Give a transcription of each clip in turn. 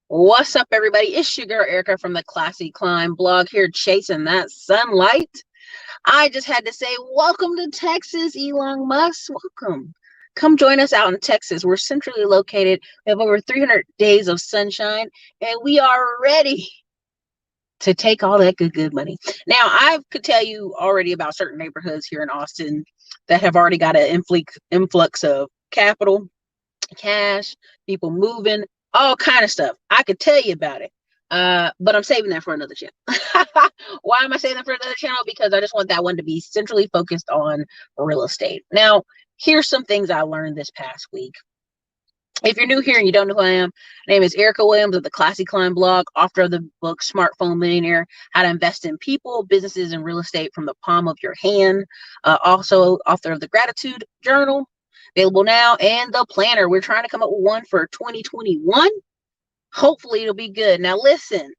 What's up, everybody? It's your girl Erica from the Classy Climb blog here, chasing that sunlight. I just had to say, welcome to Texas, Elon Musk. Welcome. Come join us out in Texas. We're centrally located. We have over 300 days of sunshine, and we are ready to take all that good money. Now, I could tell you already about certain neighborhoods here in Austin that have already got an influx of capital, cash, people moving, all kind of stuff. I could tell you about it. But I'm saving that for another channel. Why am I saving that for another channel? Because I just want that one to be centrally focused on real estate. Now, here's some things I learned this past week. If you're new here and you don't know who I am, my name is Erica Williams of the Classy Climb blog, author of the book Smartphone Millionaire, How to Invest in People, Businesses, and Real Estate from the Palm of Your Hand. Also author of the Gratitude Journal, available now, and the Planner. We're trying to come up with one for 2021. Hopefully it'll be good. Now listen,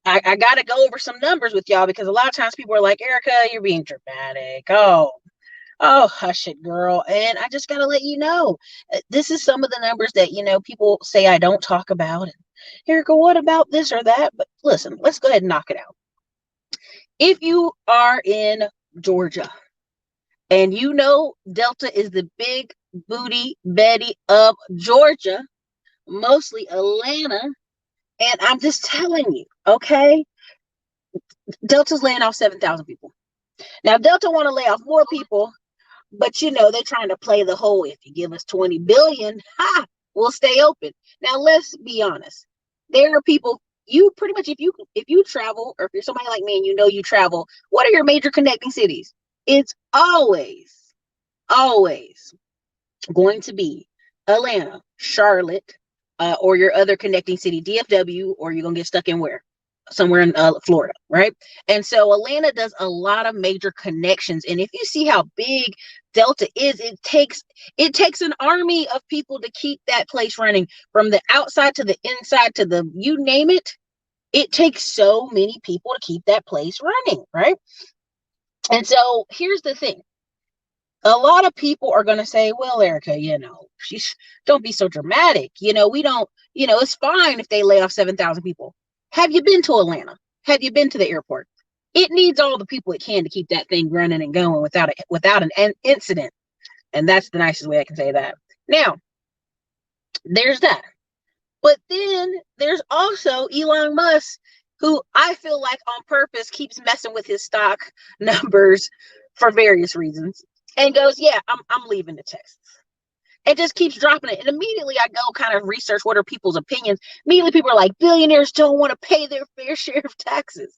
I got to go over some numbers with y'all because a lot of times people are like, Erica, you're being dramatic. Oh, hush it, girl. And I just got to let you know, this is some of the numbers that, people say I don't talk about. And Erica, what about this or that? But listen, let's go ahead and knock it out. If you are in Georgia and Delta is the big booty Betty of Georgia, mostly Atlanta, and I'm just telling you, okay, Delta's laying off 7,000 people. Now, Delta want to lay off more people, but they're trying to play the whole, if you give us 20 billion, we'll stay open. Now, let's be honest. There are people, you pretty much, if you travel, or if you're somebody like me and you travel, what are your major connecting cities? It's always going to be Atlanta, Charlotte, or your other connecting city, DFW, or you're going to get stuck in where? Somewhere in Florida, right? And so Atlanta does a lot of major connections. And if you see how big Delta is, it takes an army of people to keep that place running, from the outside to the inside to the, you name it. It takes so many people to keep that place running, right? And so here's the thing. A lot of people are going to say, well, Erica, don't be so dramatic. We don't, it's fine if they lay off 7,000 people. Have you been to Atlanta? Have you been to the airport? It needs all the people it can to keep that thing running and going without an incident. And that's the nicest way I can say that. Now, there's that. But then there's also Elon Musk, who I feel like on purpose keeps messing with his stock numbers for various reasons. And goes, yeah, I'm leaving the Texas. And just keeps dropping it. And immediately I go kind of research what are people's opinions. Immediately people are like, billionaires don't want to pay their fair share of taxes.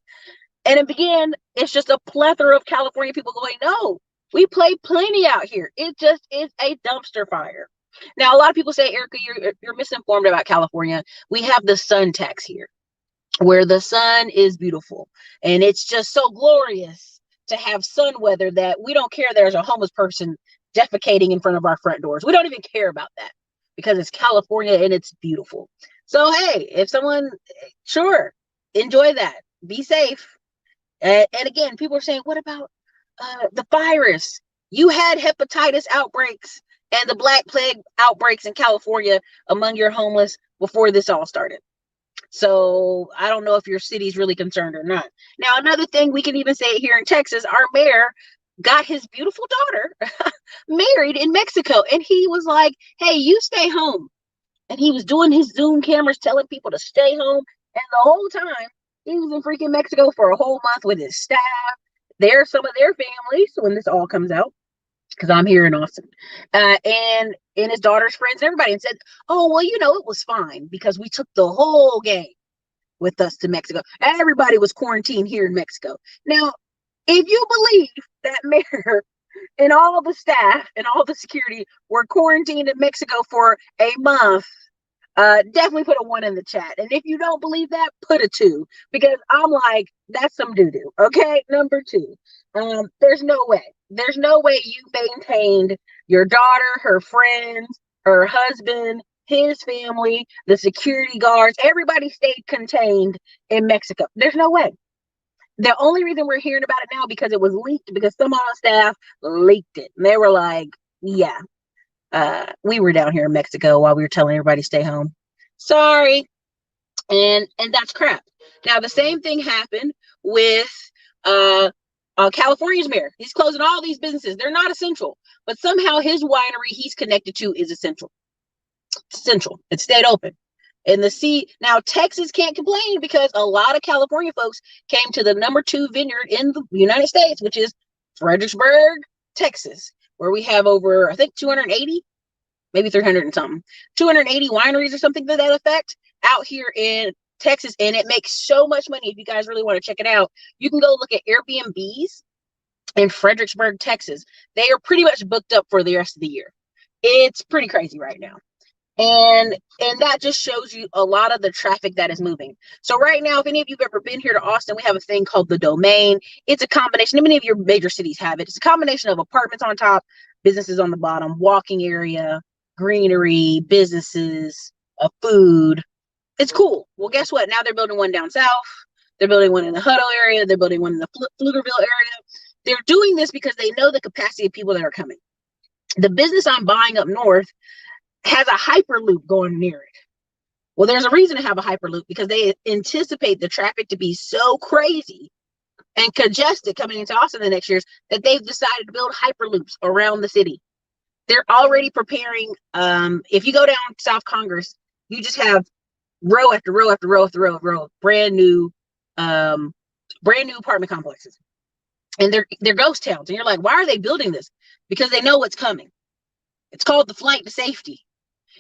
And it began, it's just a plethora of California people going, no, we play plenty out here. It just is a dumpster fire. Now, a lot of people say, Erica, you're misinformed about California. We have the sun tax here, where the sun is beautiful. And it's just so glorious to have sun weather that we don't care there's a homeless person defecating in front of our front doors. We don't even care about that because it's California and it's beautiful. So, hey, if someone, sure, enjoy that. Be safe. And again, people are saying, what about the virus? You had hepatitis outbreaks and the Black Plague outbreaks in California among your homeless before this all started. So I don't know if your city's really concerned or not. Now, another thing, we can even say it here in Texas, our mayor got his beautiful daughter married in Mexico. And he was like, hey, you stay home. And he was doing his Zoom cameras, telling people to stay home. And the whole time he was in freaking Mexico for a whole month with his staff. There's some of their families when this all comes out, because I'm here in Austin, and his daughter's friends, everybody, and said, oh, well, it was fine because we took the whole gang with us to Mexico. Everybody was quarantined here in Mexico. Now, if you believe that mayor and all the staff and all the security were quarantined in Mexico for a month, definitely put a 1 in the chat. And if you don't believe that, put a 2, because I'm like, that's some doo-doo. Okay, number 2. There's no way you maintained your daughter, her friends, her husband, his family, the security guards, everybody stayed contained in Mexico. There's no way. The only reason we're hearing about it now because it was leaked, because some on staff leaked it. And they were like, yeah, we were down here in Mexico while we were telling everybody to stay home. Sorry. And that's crap. Now the same thing happened with uh, California's mayor. He's closing all these businesses. They're not essential, but somehow his winery he's connected to is essential. It's essential. It stayed open. And the sea now Texas can't complain because a lot of California folks came to the number 2 vineyard in the United States, which is Fredericksburg, Texas, where we have over, I think, 280, maybe 300 and something, 280 wineries or something to that effect out here in Texas. And it makes so much money. If you guys really want to check it out, you can go look at Airbnbs in Fredericksburg, Texas. They are pretty much booked up for the rest of the year. It's pretty crazy right now. And that just shows you a lot of the traffic that is moving. So right now, if any of you've ever been here to Austin, we have a thing called the Domain. It's a combination, many of your major cities have it. It's a combination of apartments on top, businesses on the bottom, walking area, greenery, businesses, food. It's cool. Well, guess what? Now they're building one down south. They're building one in the Hutto area. They're building one in the Pflugerville area. They're doing this because they know the capacity of people that are coming. The business I'm buying up north has a hyperloop going near it. Well, there's a reason to have a hyperloop because they anticipate the traffic to be so crazy and congested coming into Austin the next years that they've decided to build hyperloops around the city. They're already preparing. If you go down South Congress, you just have row after row after row after row, brand new apartment complexes, and they're ghost towns. And you're like, why are they building this? Because they know what's coming. It's called the flight to safety,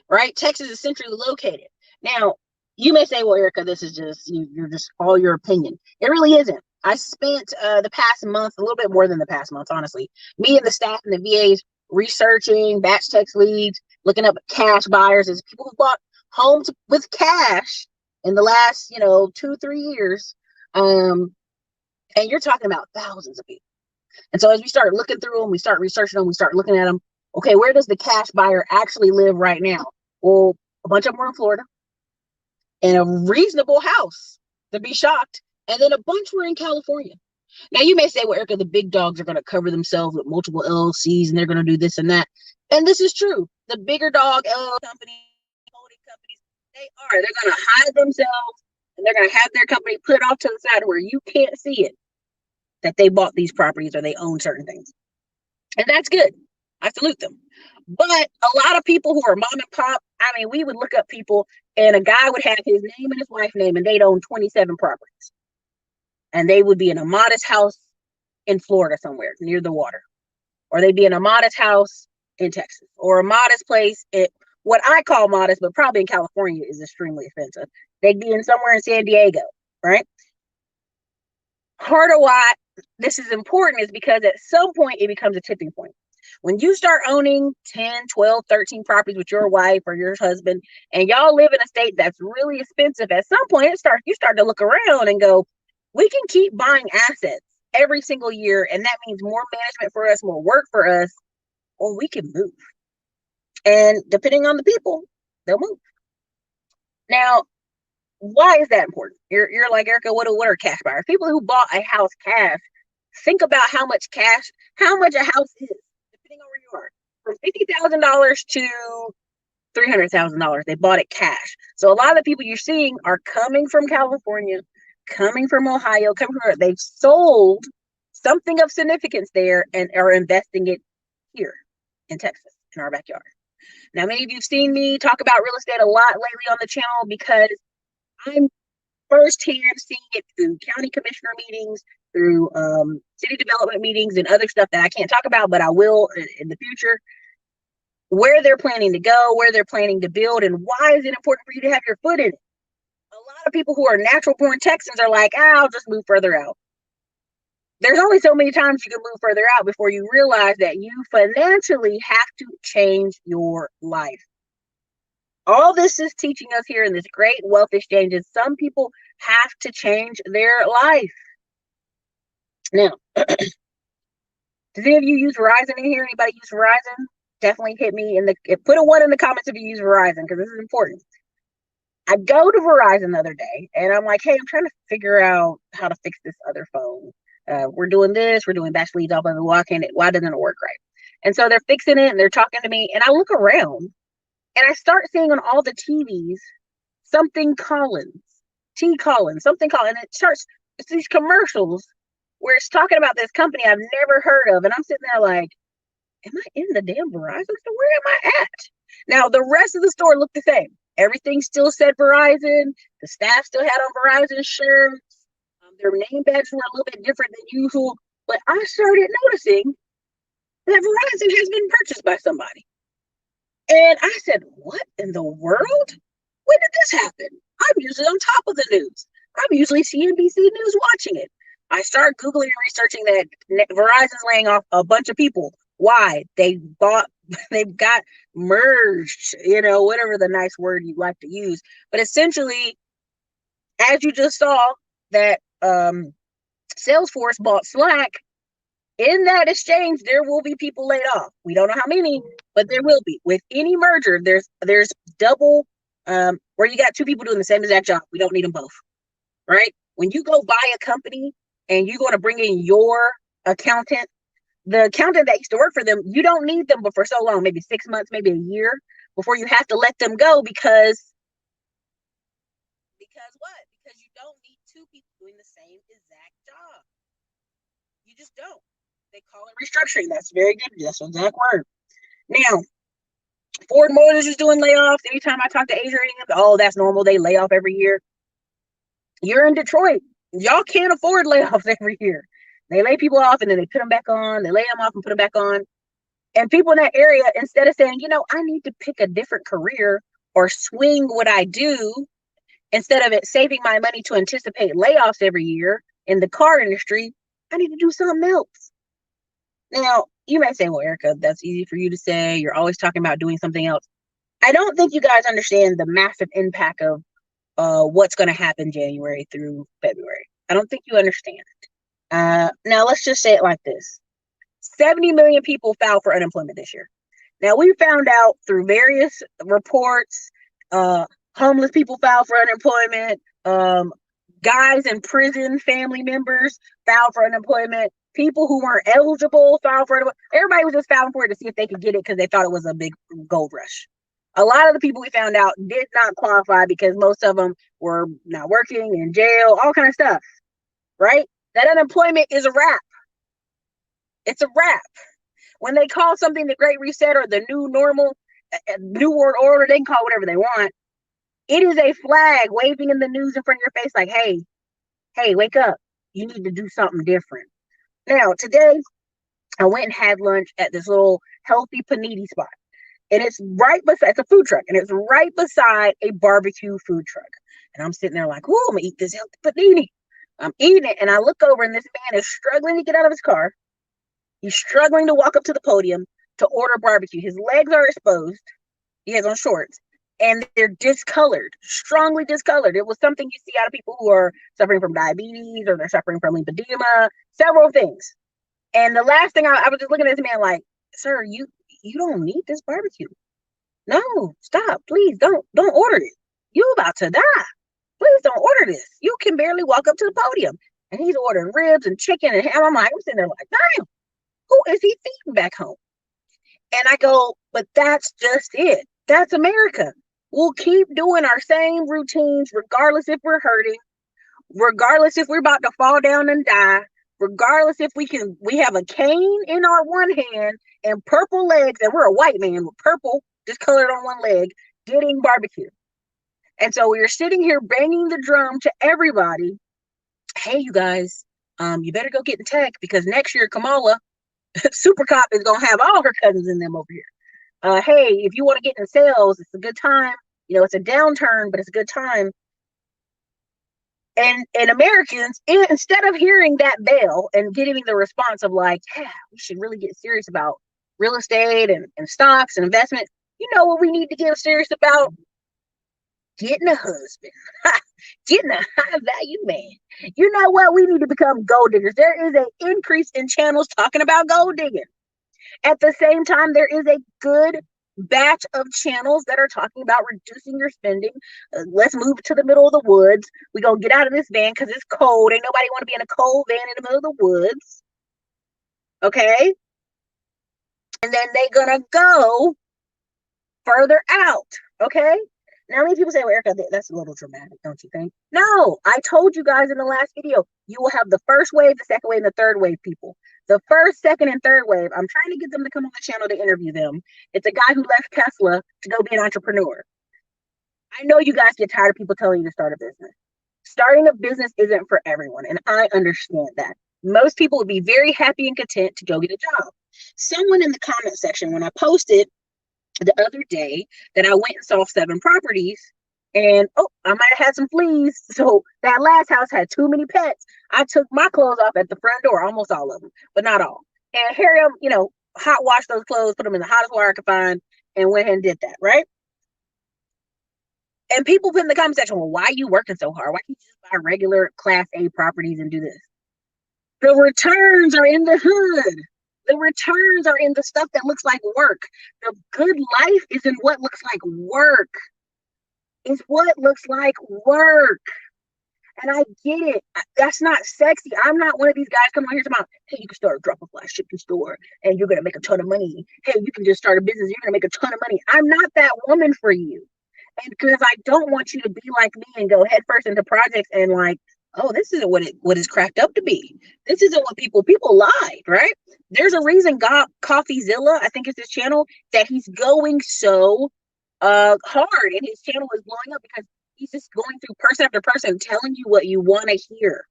right? Texas is centrally located. Now, you may say, well, Erica, this is just, you're just all your opinion. It really isn't. I spent the past month, a little bit more than the past month, honestly, me and the staff and the VAs researching batch text leads, looking up cash buyers as people who bought homes with cash in the last, 2-3 years. And you're talking about thousands of people. And so as we start looking through them, we start researching them, we start looking at them. Okay, where does the cash buyer actually live right now? Well, a bunch of them were in Florida in a reasonable house, to be shocked. And then a bunch were in California. Now, you may say, well, Erica, the big dogs are going to cover themselves with multiple LLCs and they're going to do this and that. And this is true. The bigger dog LLC companies, holding companies, they're going to hide themselves and they're going to have their company put off to the side where you can't see it, that they bought these properties or they own certain things. And that's good. I salute them. But a lot of people who are mom and pop, we would look up people and a guy would have his name and his wife's name and they'd own 27 properties. And they would be in a modest house in Florida somewhere near the water. Or they'd be in a modest house in Texas or a modest place. What I call modest, but probably in California is extremely offensive. They'd be in somewhere in San Diego, right? Part of why this is important is because at some point it becomes a tipping point. When you start owning 10, 12, 13 properties with your wife or your husband, and y'all live in a state that's really expensive, at some point you start to look around and go, we can keep buying assets every single year, and that means more management for us, more work for us, or we can move. And depending on the people, they'll move. Now, why is that important? You're like, Erica, what are cash buyers? People who bought a house cash, think about how much a house is, depending on where you are. From $50,000 to $300,000, they bought it cash. So a lot of the people you're seeing are coming from California, coming from Ohio, they've sold something of significance there and are investing it here in Texas, in our backyard. Now, many of you have seen me talk about real estate a lot lately on the channel because I'm firsthand seeing it through county commissioner meetings, through city development meetings and other stuff that I can't talk about, but I will in the future, where they're planning to go, where they're planning to build, and why is it important for you to have your foot in it? A lot of people who are natural born Texans are like, I'll just move further out. There's only so many times you can move further out before you realize that you financially have to change your life. All this is teaching us here in this great wealth exchange is some people have to change their life. Now, does any of you use Verizon in here? Anybody use Verizon? Definitely hit me put a 1 in the comments if you use Verizon, because this is important. I go to Verizon the other day and I'm like, hey, I'm trying to figure out how to fix this other phone. We're doing this, we're doing batch leads, why doesn't it work right? And so they're fixing it and they're talking to me, and I look around and I start seeing on all the TVs something Collins. T Collins, something called, and it starts, it's these commercials where it's talking about this company I've never heard of. And I'm sitting there like, am I in the damn Verizon store? Where am I at? Now, the rest of the store looked the same. Everything still said Verizon. The staff still had on Verizon shirts. Their name badges were a little bit different than usual. But I started noticing that Verizon has been purchased by somebody. And I said, what in the world? When did this happen? I'm usually on top of the news. I'm usually CNBC News watching it. I start Googling and researching that Verizon's laying off a bunch of people. Why? They got merged, whatever the nice word you like to use. But essentially, as you just saw, that Salesforce bought Slack. In that exchange, there will be people laid off. We don't know how many, but there will be. With any merger, there's double, where you got two people doing the same exact job. We don't need them both, right? When you go buy a company and you're going to bring in your accountant, the accountant that used to work for them, you don't need them but for so long, maybe 6 months, maybe a year, before you have to let them go because what? Because you don't need two people doing the same exact job. You just don't. They call it restructuring. That's very good. That's the exact word. Now, Ford Motors is doing layoffs. Anytime I talk to Adrian, oh, that's normal. They lay off every year. You're in Detroit. Y'all can't afford layoffs every year. They lay people off and then they put them back on. They lay them off and put them back on. And people in that area, instead of saying, I need to pick a different career or swing what I do, instead of it saving my money to anticipate layoffs every year in the car industry, I need to do something else. Now, you may say, well, Erica, that's easy for you to say. You're always talking about doing something else. I don't think you guys understand the massive impact of what's going to happen January through February. I don't think you understand it. Now, let's just say it like this. 70 million people filed for unemployment this year. Now, we found out through various reports, homeless people filed for unemployment, guys in prison, family members filed for unemployment, people who weren't eligible filed for unemployment. Everybody was just filing for it to see if they could get it because they thought it was a big gold rush. A lot of the people we found out did not qualify because most of them were not working, in jail, all kind of stuff, right? That unemployment is a wrap. It's a wrap. When they call something the Great Reset or the new normal, new world order, they can call whatever they want. It is a flag waving in the news in front of your face like, hey, wake up. You need to do something different. Now, today, I went and had lunch at this little healthy panini spot. And it's right beside, it's a food truck, and it's right beside a barbecue food truck. And I'm sitting there like, I'm going to eat this healthy panini. I'm eating it, and I look over, and this man is struggling to get out of his car. He's struggling to walk up to the podium to order barbecue. His legs are exposed. He has on shorts, and they're discolored, strongly discolored. It was something you see out of people who are suffering from diabetes or they're suffering from lymphedema, several things. And the last thing I was just looking at this man like, sir, you don't need this barbecue. No, stop, please, don't order it. You about to die. Please don't order this. You can barely walk up to the podium. And he's ordering ribs and chicken and ham. I'm sitting there like, damn, who is he feeding back home? And I go, but that's just it. That's America. We'll keep doing our same routines, regardless if we're hurting, regardless if we're about to fall down and die, regardless if we have a cane in our one hand and purple legs, and we're a white man with purple just colored on one leg, getting barbecue. And so we're sitting here banging the drum to everybody. Hey, you guys, you better go get in tech because next year Kamala, Super Cop, is going to have all her cousins in them over here. Hey, if you want to get in sales, it's a good time. It's a downturn, but it's a good time. And Americans, instead of hearing that bell and getting the response of like, yeah, we should really get serious about real estate and stocks and investment, you know what we need to get serious about? Getting a husband, getting a high value man. You know what? We need to become gold diggers. There is an increase in channels talking about gold digging. At the same time, there is a good batch of channels that are talking about reducing your spending. Let's move to the middle of the woods. We're going to get out of this van because it's cold. Ain't nobody want to be in a cold van in the middle of the woods. Okay? And then they're going to go further out. Okay? Now, many people say, well, Erica, that's a little dramatic, don't you think? No, I told you guys in the last video, you will have the first wave, the second wave, and the third wave people. The first, second, and third wave, I'm trying to get them to come on the channel to interview them. It's a guy who left Tesla to go be an entrepreneur. I know you guys get tired of people telling you to start a business. Starting a business isn't for everyone, and I understand that. Most people would be very happy and content to go get a job. Someone in the comment section, when I posted the other day that I went and saw 7 properties, and I might have had some fleas. So that last house had too many pets. I took my clothes off at the front door, almost all of them, but not all. And Harry, hot wash those clothes, put them in the hottest water I could find, and went ahead and did that, right? And people put in the comment section, well, why are you working so hard? Why can't you just buy regular Class A properties and do this? The returns are in the hood. The returns are in the stuff that looks like work. The good life is in what looks like work. It's what looks like work. And I get it. That's not sexy. I'm not one of these guys coming on here talking about, hey, you can start a drop-off shipping store and you're going to make a ton of money. Hey, you can just start a business. You're going to make a ton of money. I'm not that woman for you. And because I don't want you to be like me and go headfirst into projects and like, oh, this isn't what it's cracked up to be. This isn't what people lied, right? There's a reason Coffeezilla, I think it's his channel, that he's going so hard, and his channel is blowing up because he's just going through person after person telling you what you want to hear.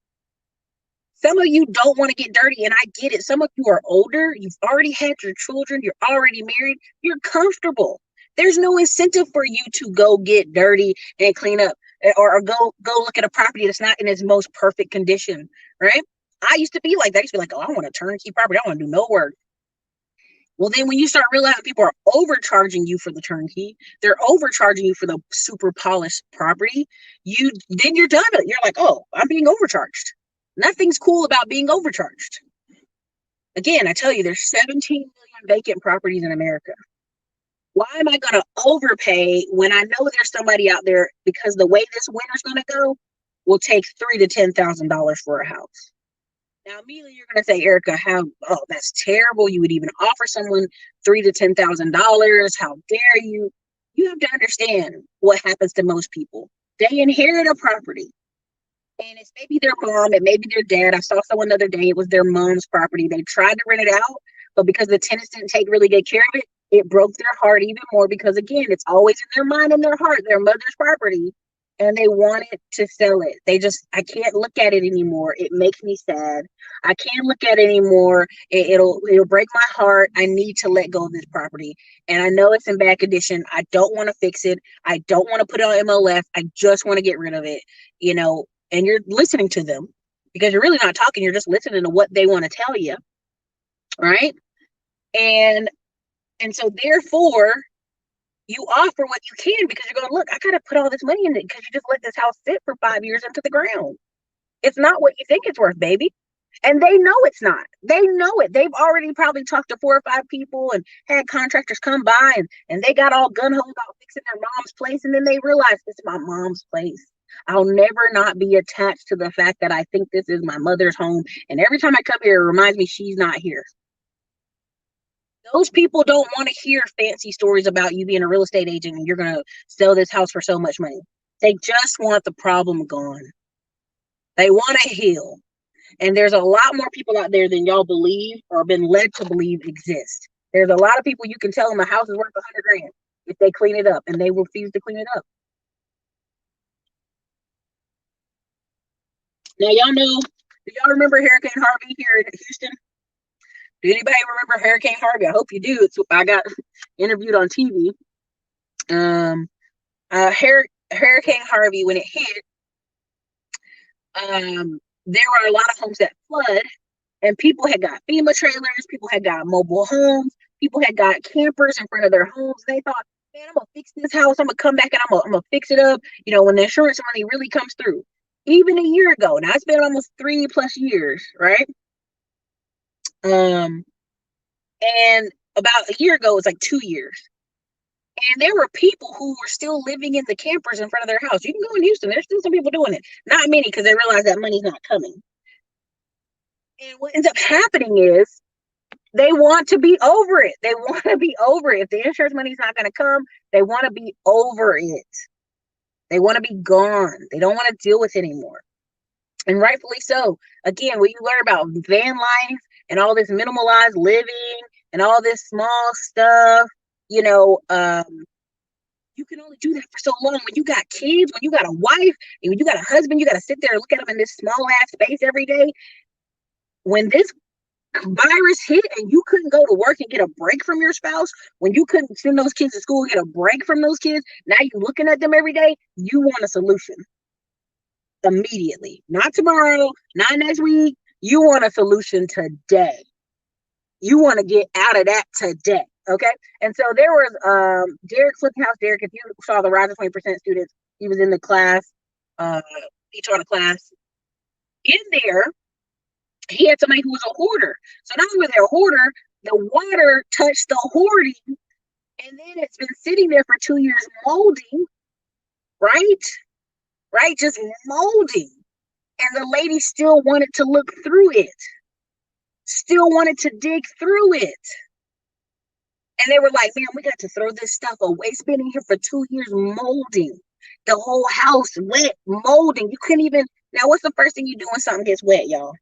Some of you don't want to get dirty, and I get it. Some of you are older, you've already had your children, you're already married, you're comfortable. There's no incentive for you to go get dirty and clean up, or go look at a property that's not in its most perfect condition, right? I used to be like that. I used to be like, oh, I want a turnkey property. I don't want to do no work. Well, then when you start realizing people are overcharging you for the turnkey, they're overcharging you for the super polished property, then you're done. You're like, oh, I'm being overcharged. Nothing's cool about being overcharged. Again, I tell you, there's 17 million vacant properties in America. Why am I going to overpay when I know there's somebody out there, because the way this winter's going to go will take $3,000 to $10,000 for a house. Now, immediately you're going to say, Erica, that's terrible. You would even offer someone $3,000 to $10,000. How dare you? You have to understand what happens to most people. They inherit a property, and it's maybe their mom, it may be their dad. I saw someone the other day, it was their mom's property. They tried to rent it out, but because the tenants didn't take really good care of it, it broke their heart even more, because again, it's always in their mind and their heart, their mother's property, and they wanted to sell it. I can't look at it anymore. It makes me sad. I can't look at it anymore. It'll break my heart. I need to let go of this property. And I know it's in bad condition. I don't want to fix it. I don't want to put it on MLF. I just want to get rid of it, and you're listening to them because you're really not talking. You're just listening to what they want to tell you. Right. And so therefore, you offer what you can, because you're going, look, I got to put all this money in it because you just let this house sit for 5 years into the ground. It's not what you think it's worth, baby. And they know it's not. They know it. They've already probably talked to 4 or 5 people and had contractors come by, and they got all gun-ho about fixing their mom's place. And then they realize it's my mom's place. I'll never not be attached to the fact that I think this is my mother's home. And every time I come here, it reminds me she's not here. Those people don't want to hear fancy stories about you being a real estate agent and you're going to sell this house for so much money. They just want the problem gone. They want to heal. And there's a lot more people out there than y'all believe or been led to believe exist. There's a lot of people you can tell them a house is worth $100,000 if they clean it up, and they refuse to clean it up. Now, do y'all remember Hurricane Harvey here in Houston? Do anybody remember Hurricane Harvey? I hope you do. I got interviewed on TV. Hurricane Harvey, when it hit, there were a lot of homes that flood, and people had got FEMA trailers, people had got mobile homes, people had got campers in front of their homes. They thought, man, I'm gonna fix this house. I'm gonna come back and I'm gonna fix it up. When the insurance money really comes through. Even a year ago, now it's been almost 3+ years, right? And about a year ago, it was like 2 years. And there were people who were still living in the campers in front of their house. You can go in Houston. There's still some people doing it. Not many, because they realize that money's not coming. And what ends up happening is they want to be over it. They want to be over it. If the insurance money's not going to come, they want to be over it. They want to be gone. They don't want to deal with it anymore. And rightfully so. Again, when you learn about van life and all this minimalized living and all this small stuff, you know, you can only do that for so long. When you got kids, when you got a wife, and when you got a husband, you got to sit there and look at them in this small ass space every day. When this virus hit and you couldn't go to work and get a break from your spouse, when you couldn't send those kids to school and get a break from those kids, now you're looking at them every day, you want a solution immediately. Not tomorrow, not next week. You want a solution today. You want to get out of that today. Okay. And so there was Derek Fliphouse. Derek, if you saw the Rise of 20% students, he was in the class, he taught a class. In there, he had somebody who was a hoarder. So not only they're a hoarder, the water touched the hoarding, and then it's been sitting there for 2 years molding, right? Right? Just molding. And the lady still wanted to look through it, still wanted to dig through it. And they were like, man, we got to throw this stuff away. It's been in here for 2 years molding. The whole house wet, molding. You couldn't even, now what's the first thing you do when something gets wet, y'all?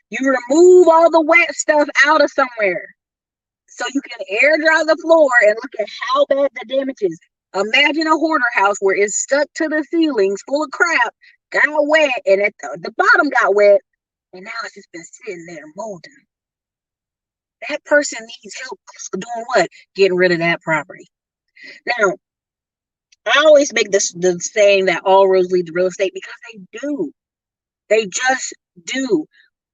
You remove all the wet stuff out of somewhere so you can air dry the floor and look at how bad the damage is. Imagine a hoarder house where it's stuck to the ceilings full of crap, got wet, and at the bottom got wet, and now it's just been sitting there molding. That person needs help doing what? Getting rid of that property. Now, I always make the saying that all roads lead to real estate because they do. They just do.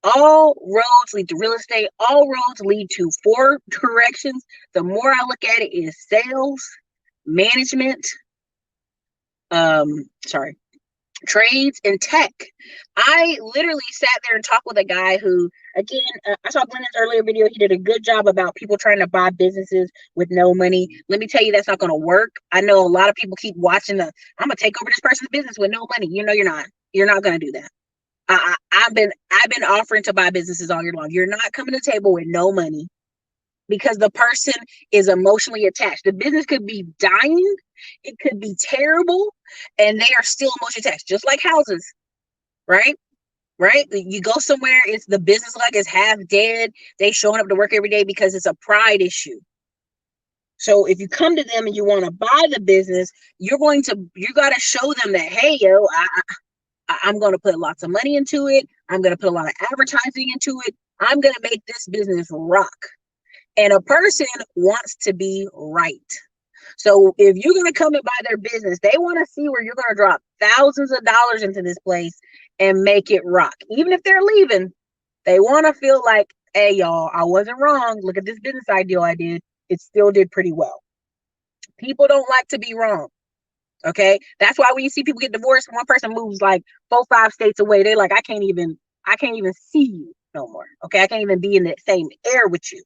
All roads lead to real estate. All roads lead to 4 directions. The more I look at it is sales, management, trades, and tech. I literally sat there and talked with a guy who, again, I saw Glennon's earlier video. He did a good job about people trying to buy businesses with no money. Let me tell you, that's not going to work. I know a lot of people keep watching I'm going to take over this person's business with no money. You know, you're not. You're not going to do that. I've been offering to buy businesses all year long. You're not coming to the table with no money because the person is emotionally attached. The business could be dying, it could be terrible, and they are still emotionally attached, just like houses, right? Right? You go somewhere, it's the business like is half dead. They showing up to work every day because it's a pride issue. So if you come to them and you want to buy the business, you got to show them that, hey, yo, I'm going to put lots of money into it. I'm going to put a lot of advertising into it. I'm going to make this business rock. And a person wants to be right. So if you're going to come and buy their business, they want to see where you're going to drop thousands of dollars into this place and make it rock. Even if they're leaving, they want to feel like, hey, y'all, I wasn't wrong. Look at this business idea I did. It still did pretty well. People don't like to be wrong. Okay. That's why when you see people get divorced, one person moves like 4-5 states away. They're like, I can't even see you no more. Okay. I can't even be in the same air with you.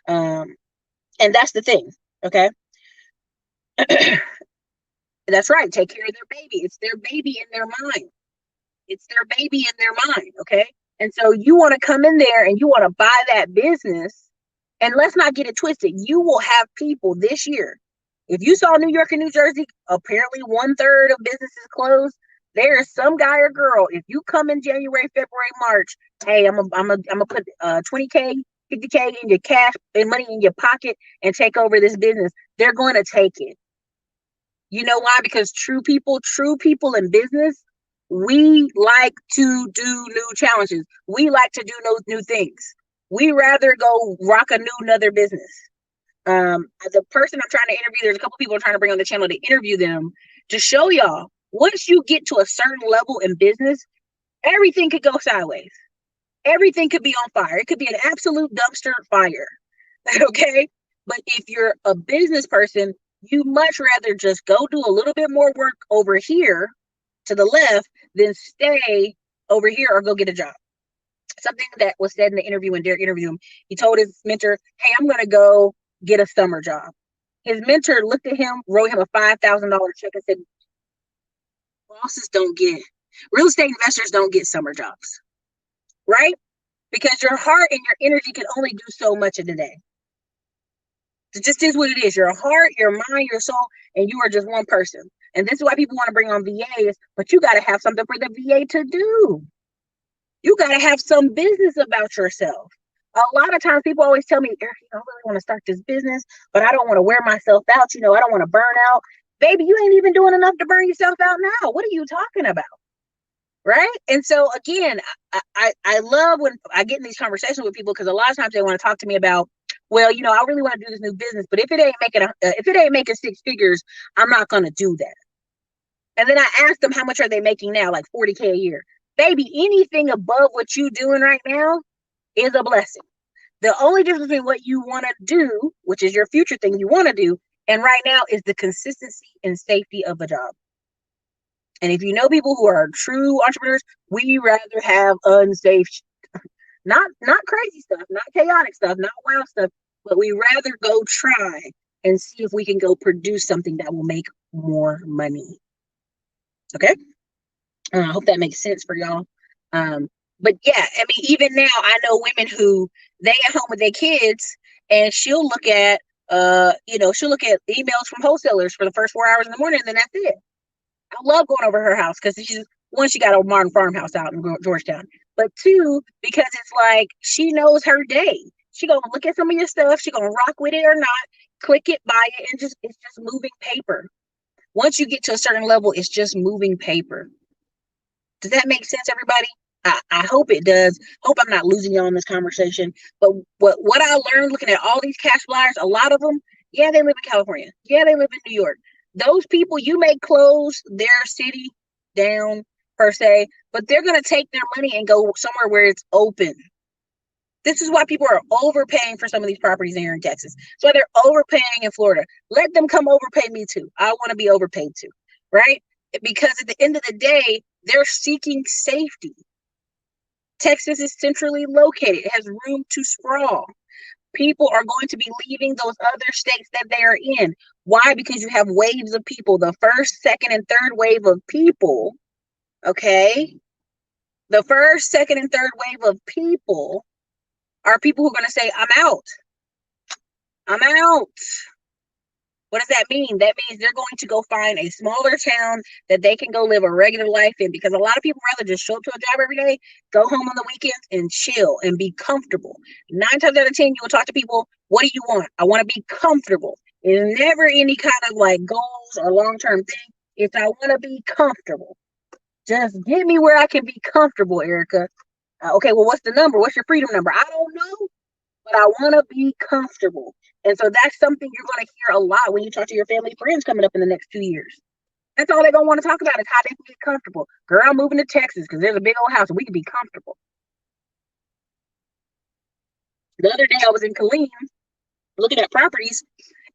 And that's the thing. Okay. That's right. Take care of their baby. It's their baby in their mind. It's their baby in their mind. Okay. And so you want to come in there and you want to buy that business. And let's not get it twisted. You will have people this year. If you saw New York and New Jersey, apparently 1/3 of businesses closed. There is some guy or girl. If you come in January, February, March, hey, I'm gonna put 20K, 50K in your cash and money in your pocket and take over this business. They're going to take it. You know why? Because true people in business, we like to do new challenges. We like to do new things. We rather go rock another business. The person I'm trying to interview, there's a couple people I'm trying to bring on the channel to interview them to show y'all, once you get to a certain level in business, everything could go sideways. Everything could be on fire. It could be an absolute dumpster fire. Okay. But if you're a business person, you much rather just go do a little bit more work over here to the left than stay over here or go get a job. Something that was said in the interview when Derek interviewed him, he told his mentor, hey, I'm going to go get a summer job. His mentor looked at him, wrote him a $5,000 check and said, real estate investors don't get summer jobs, right? Because your heart and your energy can only do so much in a day. It just is what it is. Your heart, your mind, your soul, and you are just one person. And this is why people want to bring on VAs, but you got to have something for the VA to do. You got to have some business about yourself. A lot of times people always tell me, Eric, I really want to start this business, but I don't want to wear myself out. I don't want to burn out. Baby, you ain't even doing enough to burn yourself out now. What are you talking about? Right? And so again, I love when I get in these conversations with people, because a lot of times they want to talk to me about, well, I really want to do this new business, but if it ain't making six figures, I'm not going to do that. And then I ask them, how much are they making now? Like 40K a year. Baby, anything above what you doing right now is a blessing. The only difference between what you want to do, which is your future thing you want to do, and right now, is the consistency and safety of a job. And if you know people who are true entrepreneurs, we rather have unsafe, not crazy stuff, not chaotic stuff, not wild stuff, but we rather go try and see if we can go produce something that will make more money. Okay? I hope that makes sense for y'all. But yeah, I mean, even now, I know women who they at home with their kids, and she'll look at emails from wholesalers for the first 4 hours in the morning, and then that's it. I love going over her house because she got a modern farmhouse out in Georgetown, but two, because it's like she knows her day. She gonna look at some of your stuff, she gonna rock with it or not, click it, buy it, and it's just moving paper. Once you get to a certain level, it's just moving paper. Does that make sense, everybody? I hope it does. Hope I'm not losing y'all in this conversation. But what I learned looking at all these cash flyers, a lot of them, yeah, they live in California. Yeah, they live in New York. Those people, you may close their city down per se, but they're going to take their money and go somewhere where it's open. This is why people are overpaying for some of these properties here in Texas. So they're overpaying in Florida. Let them come overpay me too. I want to be overpaid too, right? Because at the end of the day, they're seeking safety. Texas is centrally located. It has room to sprawl. People are going to be leaving those other states that they are in. Why? Because you have waves of people. The first, second, and third wave of people, okay? The first, second, and third wave of people are people who are going to say, I'm out. I'm out. What does that mean? That means they're going to go find a smaller town that they can go live a regular life in, because a lot of people rather just show up to a job every day, go home on the weekends, and chill and be comfortable. 9 times out of 10, you will talk to people, what do you want? I want to be comfortable. It's never any kind of like goals or long-term thing. It's I want to be comfortable. Just get me where I can be comfortable, Erica. Okay, well, what's the number? What's your freedom number? I don't know, but I want to be comfortable. And so that's something you're going to hear a lot when you talk to your family friends coming up in the next 2 years. That's all they're going to want to talk about is how they can get comfortable. Girl, I'm moving to Texas because there's a big old house and we can be comfortable. The other day I was in Killeen looking at properties,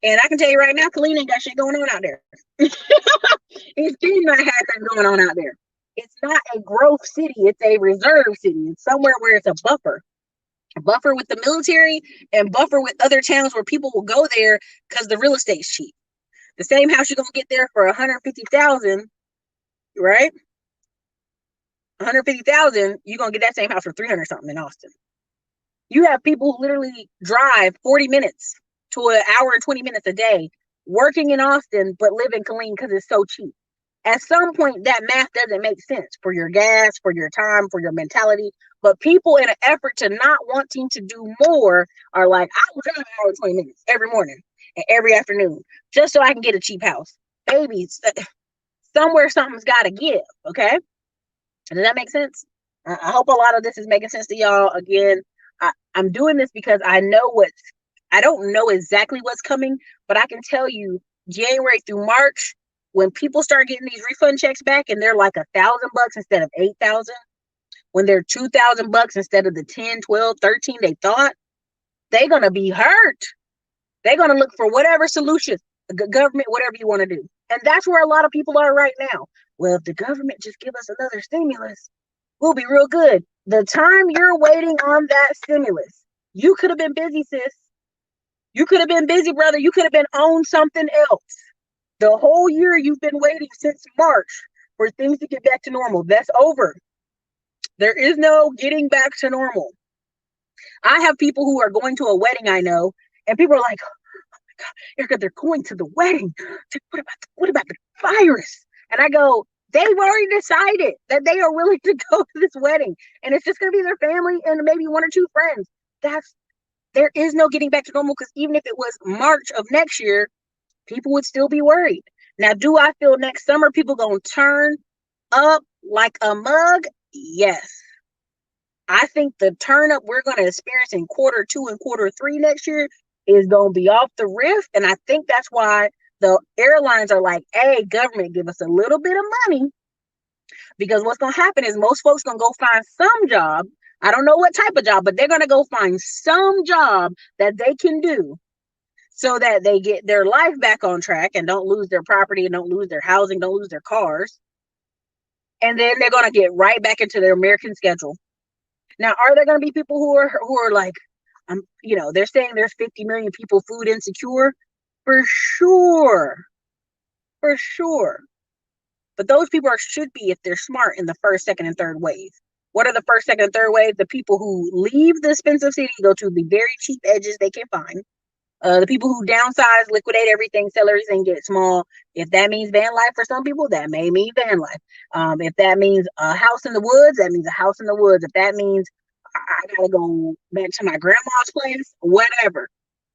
and I can tell you right now, Killeen ain't got shit going on out there. It's still not have nothing going on out there. It's not a growth city. It's a reserve city. It's somewhere where it's a buffer. Buffer with the military and buffer with other towns where people will go there because the real estate's cheap. The same house you're gonna get there for 150,000, right? 150,000, you're gonna get that same house for 300 something in Austin. You have people who literally drive 40 minutes to an hour and 20 minutes a day working in Austin but live in Killeen because it's so cheap. At some point, that math doesn't make sense for your gas, for your time, for your mentality. But people, in an effort to not wanting to do more, are like, I will drive an hour and 20 minutes every morning and every afternoon just so I can get a cheap house. Babies, somewhere something's got to give, okay? Does that make sense? I hope a lot of this is making sense to y'all. Again, I'm doing this because I don't know exactly what's coming, but I can tell you January through March, when people start getting these refund checks back and they're like $1,000 instead of 8,000, when they're $2,000 instead of the 10, 12, 13 they thought, they're gonna be hurt. They're gonna look for whatever solution, government, whatever you want to do. And that's where a lot of people are right now. Well, if the government just give us another stimulus, we'll be real good. The time you're waiting on that stimulus, you could have been busy, sis. You could have been busy, brother. You could have been on something else. The whole year you've been waiting since March for things to get back to normal. That's over. There is no getting back to normal. I have people who are going to a wedding, I know, and people are like, oh God, Erica, they're going to the wedding. What about the virus? And I go, they've already decided that they are willing to go to this wedding, and it's just going to be their family and maybe one or two friends. There is no getting back to normal, because even if it was March of next year, people would still be worried. Now, do I feel next summer people gonna turn up like a mug? Yes. I think the turn up we're gonna experience in Q2 and Q3 next year is gonna be off the riff. And I think that's why the airlines are like, hey, government, give us a little bit of money. Because what's gonna happen is most folks gonna go find some job. I don't know what type of job, but they're gonna go find some job that they can do so that they get their life back on track and don't lose their property and don't lose their housing, don't lose their cars. And then they're going to get right back into their American schedule. Now, are there going to be people who are like, they're saying there's 50 million people food insecure? For sure. For sure. But those people should be, if they're smart, in the first, second, and third wave. What are the first, second, and third wave? The people who leave the expensive city, go to the very cheap edges they can find. The people who downsize, liquidate everything, sell everything, get small. If that means van life for some people, that may mean van life. If that means a house in the woods, that means a house in the woods. If that means I gotta go back to my grandma's place, whatever.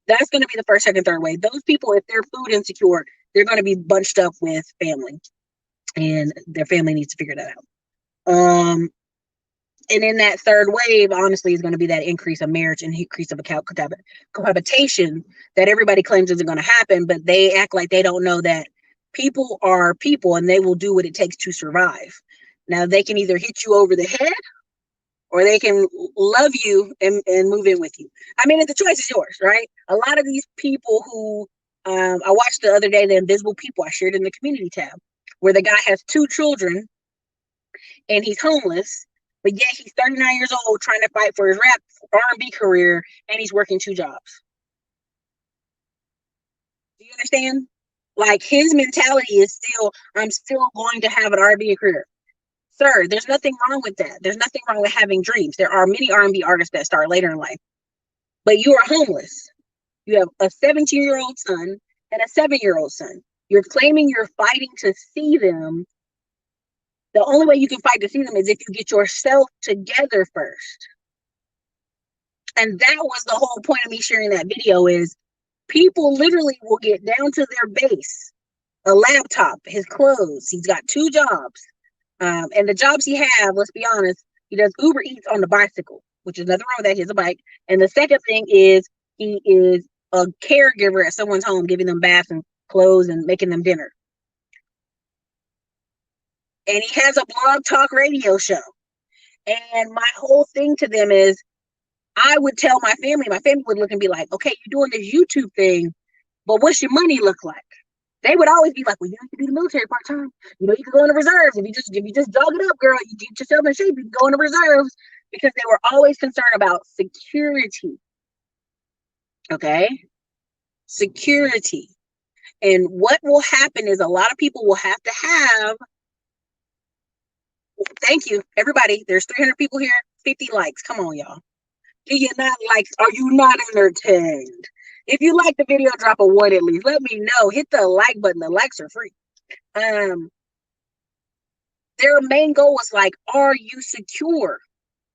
That's going to be the first, second, third wave. Those people, if they're food insecure, they're going to be bunched up with family, and their family needs to figure that out. And in that third wave, honestly, is going to be that increase of marriage and increase of cohabitation that everybody claims isn't going to happen, but they act like they don't know that people are people and they will do what it takes to survive. Now, they can either hit you over the head or they can love you and move in with you. I mean, the choice is yours, right? A lot of these people who I watched the other day, The Invisible People, I shared in the community tab, where the guy has 2 children and he's homeless. But yet he's 39 years old trying to fight for his rap R&B career, and he's working 2 jobs. Do you understand? Like, his mentality is still, I'm still going to have an R&B career. Sir, there's nothing wrong with that. There's nothing wrong with having dreams. There are many R&B artists that start later in life. But you are homeless. You have a 17-year-old son and a 7-year-old son. You're claiming you're fighting to see them. The only way you can fight to see them is if you get yourself together first. And that was the whole point of me sharing that video, is people literally will get down to their base, a laptop, his clothes. He's got 2 jobs. And the jobs he have, let's be honest, he does Uber Eats on the bicycle, which is nothing wrong with that. He has a bike. And the second thing is he is a caregiver at someone's home, giving them baths and clothes and making them dinner. And he has a blog talk radio show. And my whole thing to them is, I would tell my family would look and be like, okay, you're doing this YouTube thing, but what's your money look like? They would always be like, well, you have to do the military part-time. You know, you can go in the reserves. If you just jog it up, girl, you get yourself in shape, you can go in the reserves, because they were always concerned about security. Okay? Security. And what will happen is a lot of people will have to have, thank you, everybody. There's 300 people here, 50 likes. Come on, y'all. Do you not like, are you not entertained? If you like the video, drop a 1 at least. Let me know. Hit the like button. The likes are free. Their main goal was like, are you secure?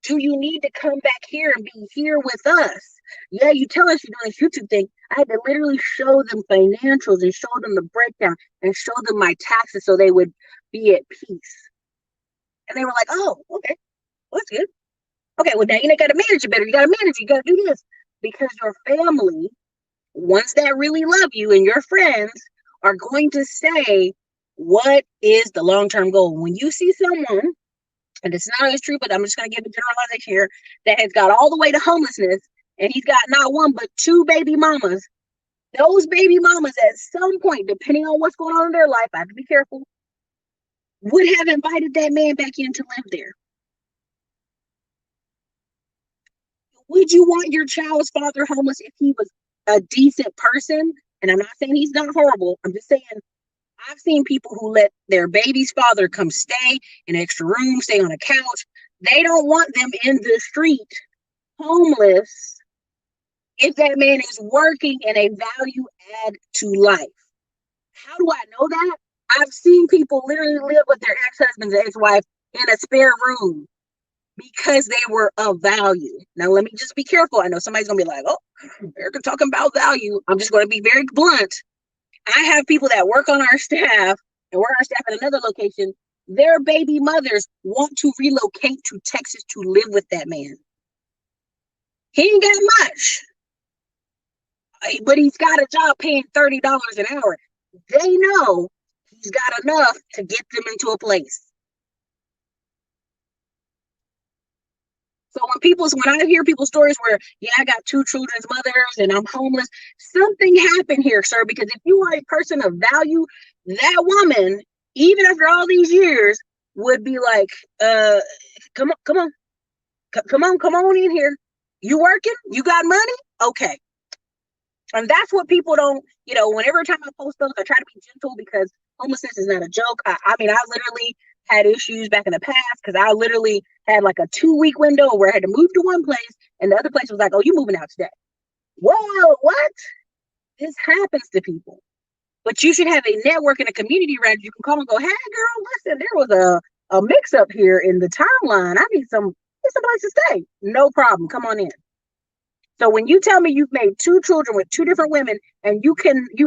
Do you need to come back here and be here with us? Yeah, you tell us you're doing this YouTube thing. I had to literally show them financials and show them the breakdown and show them my taxes so they would be at peace. And they were like, oh, okay, well, that's good. Okay, well, now you got to manage it better. You got to manage it. You got to do this. Because your family, ones that really love you and your friends, are going to say, what is the long-term goal? When you see someone, and it's not always true, but I'm just going to give a generalization here, that has got all the way to homelessness, and he's got not 1, but 2 baby mamas, those baby mamas at some point, depending on what's going on in their life, I have to be careful, would have invited that man back in to live there. Would you want your child's father homeless if he was a decent person? And I'm not saying he's not horrible. I'm just saying, I've seen people who let their baby's father come stay in an extra room, stay on a couch. They don't want them in the street, homeless, if that man is working in a value add to life. How do I know that? I've seen people literally live with their ex-husband's ex-wife in a spare room because they were of value. Now, let me just be careful. I know somebody's going to be like, oh, Erica talking about value. I'm just going to be very blunt. I have people that work on our staff and work on our staff at another location. Their baby mothers want to relocate to Texas to live with that man. He ain't got much, but he's got a job paying $30 an hour. They know he's got enough to get them into a place. So when I hear people's stories where, yeah, I got 2 children's mothers and I'm homeless, something happened here, sir, because if you are a person of value, that woman, even after all these years, would be like, come on in here. You working? You got money? Okay. And that's what people don't, whenever time I post those, I try to be gentle because homelessness is not a joke. I mean, I literally had issues back in the past because I literally had like a 2-week window where I had to move to one place and the other place was like, oh, you moving out today. Whoa, what? This happens to people. But you should have a network and a community around you. You can call and go, hey, girl, listen, there was a mix-up here in the timeline. I need some place to stay. No problem. Come on in. So when you tell me you've made 2 children with 2 different women and you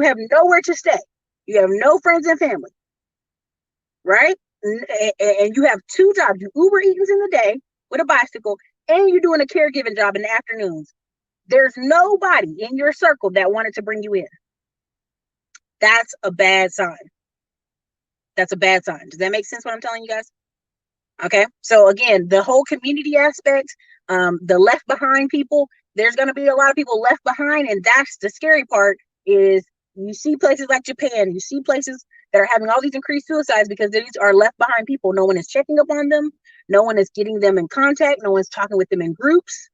have nowhere to stay, you have no friends and family, right? And you have 2 jobs. You Uber Eats in the day with a bicycle, and you're doing a caregiving job in the afternoons. There's nobody in your circle that wanted to bring you in. That's a bad sign. That's a bad sign. Does that make sense what I'm telling you guys? Okay. So again, the whole community aspect, the left behind people, there's going to be a lot of people left behind. And that's the scary part is you see places like Japan, you see places that are having all these increased suicides because these are left behind people. No one is checking up on them. No one is getting them in contact. No one's talking with them in groups.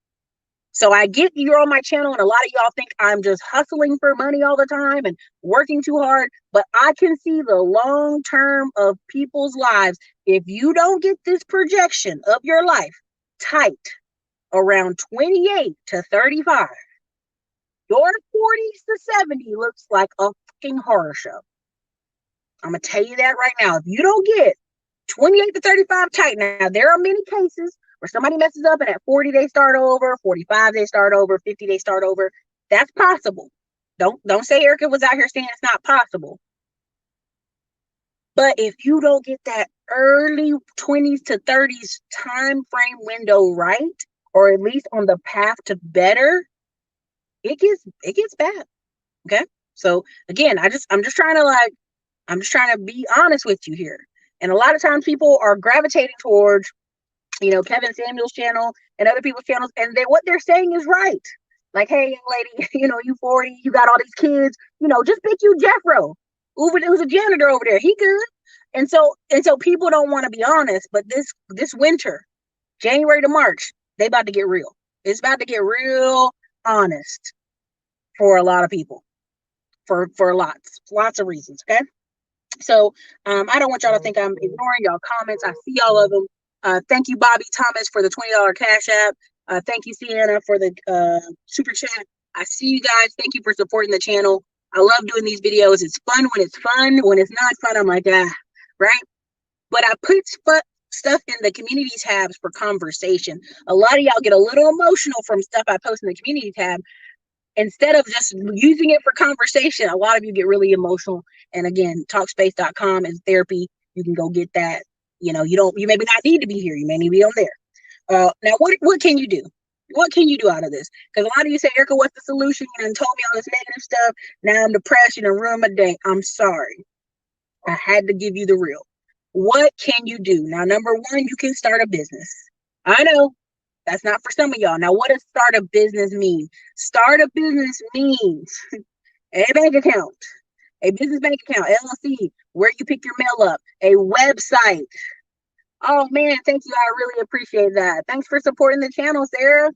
So I get you're on my channel and a lot of y'all think I'm just hustling for money all the time and working too hard, but I can see the long term of people's lives. If you don't get this projection of your life tight around 28 to 35, your 40s to 70 looks like a fucking horror show. I'm going to tell you that right now. If you don't get 28 to 35 tight, now there are many cases where somebody messes up and at 40 they start over, 45 they start over, 50 they start over. That's possible. Don't say Erica was out here saying it's not possible. But if you don't get that early 20s to 30s time frame window right, or at least on the path to better, it gets bad. Okay? So again, I'm just trying to be honest with you here. And a lot of times people are gravitating towards, Kevin Samuel's channel and other people's channels, and what they're saying is right. Like, hey, young lady, you 40, you got all these kids, just pick you Jeffro. Who's a janitor over there. He good. And so people don't want to be honest, but this winter, January to March, they about to get real. It's about to get real honest for a lot of people, for lots of reasons. Okay. So I don't want y'all to think I'm ignoring y'all comments. I see all of them. Thank you, Bobby Thomas, for the $20 Cash App. Thank you, Sienna, for the super chat. I see you guys. Thank you for supporting the channel. I love doing these videos. It's fun when it's fun. When it's not fun, I'm like, right? But I put stuff in the community tabs for conversation. A lot of y'all get a little emotional from stuff I post in the community tab. Instead of just using it for conversation, a lot of you get really emotional. And again, talkspace.com is therapy. You can go get that. You maybe not need to be here. You may need to be on there. Now, what can you do? What can you do out of this? Because a lot of you say, Erica, what's the solution? You done told me all this negative stuff. Now I'm depressed. You done ruined my day. I'm sorry. I had to give you the real. What can you do? Now, number one, you can start a business. I know that's not for some of y'all. Now, what does start a business mean? Start a business means a bank account, a business bank account, LLC, where you pick your mail up, a website. Oh, man, thank you. I really appreciate that. Thanks for supporting the channel, Sarah.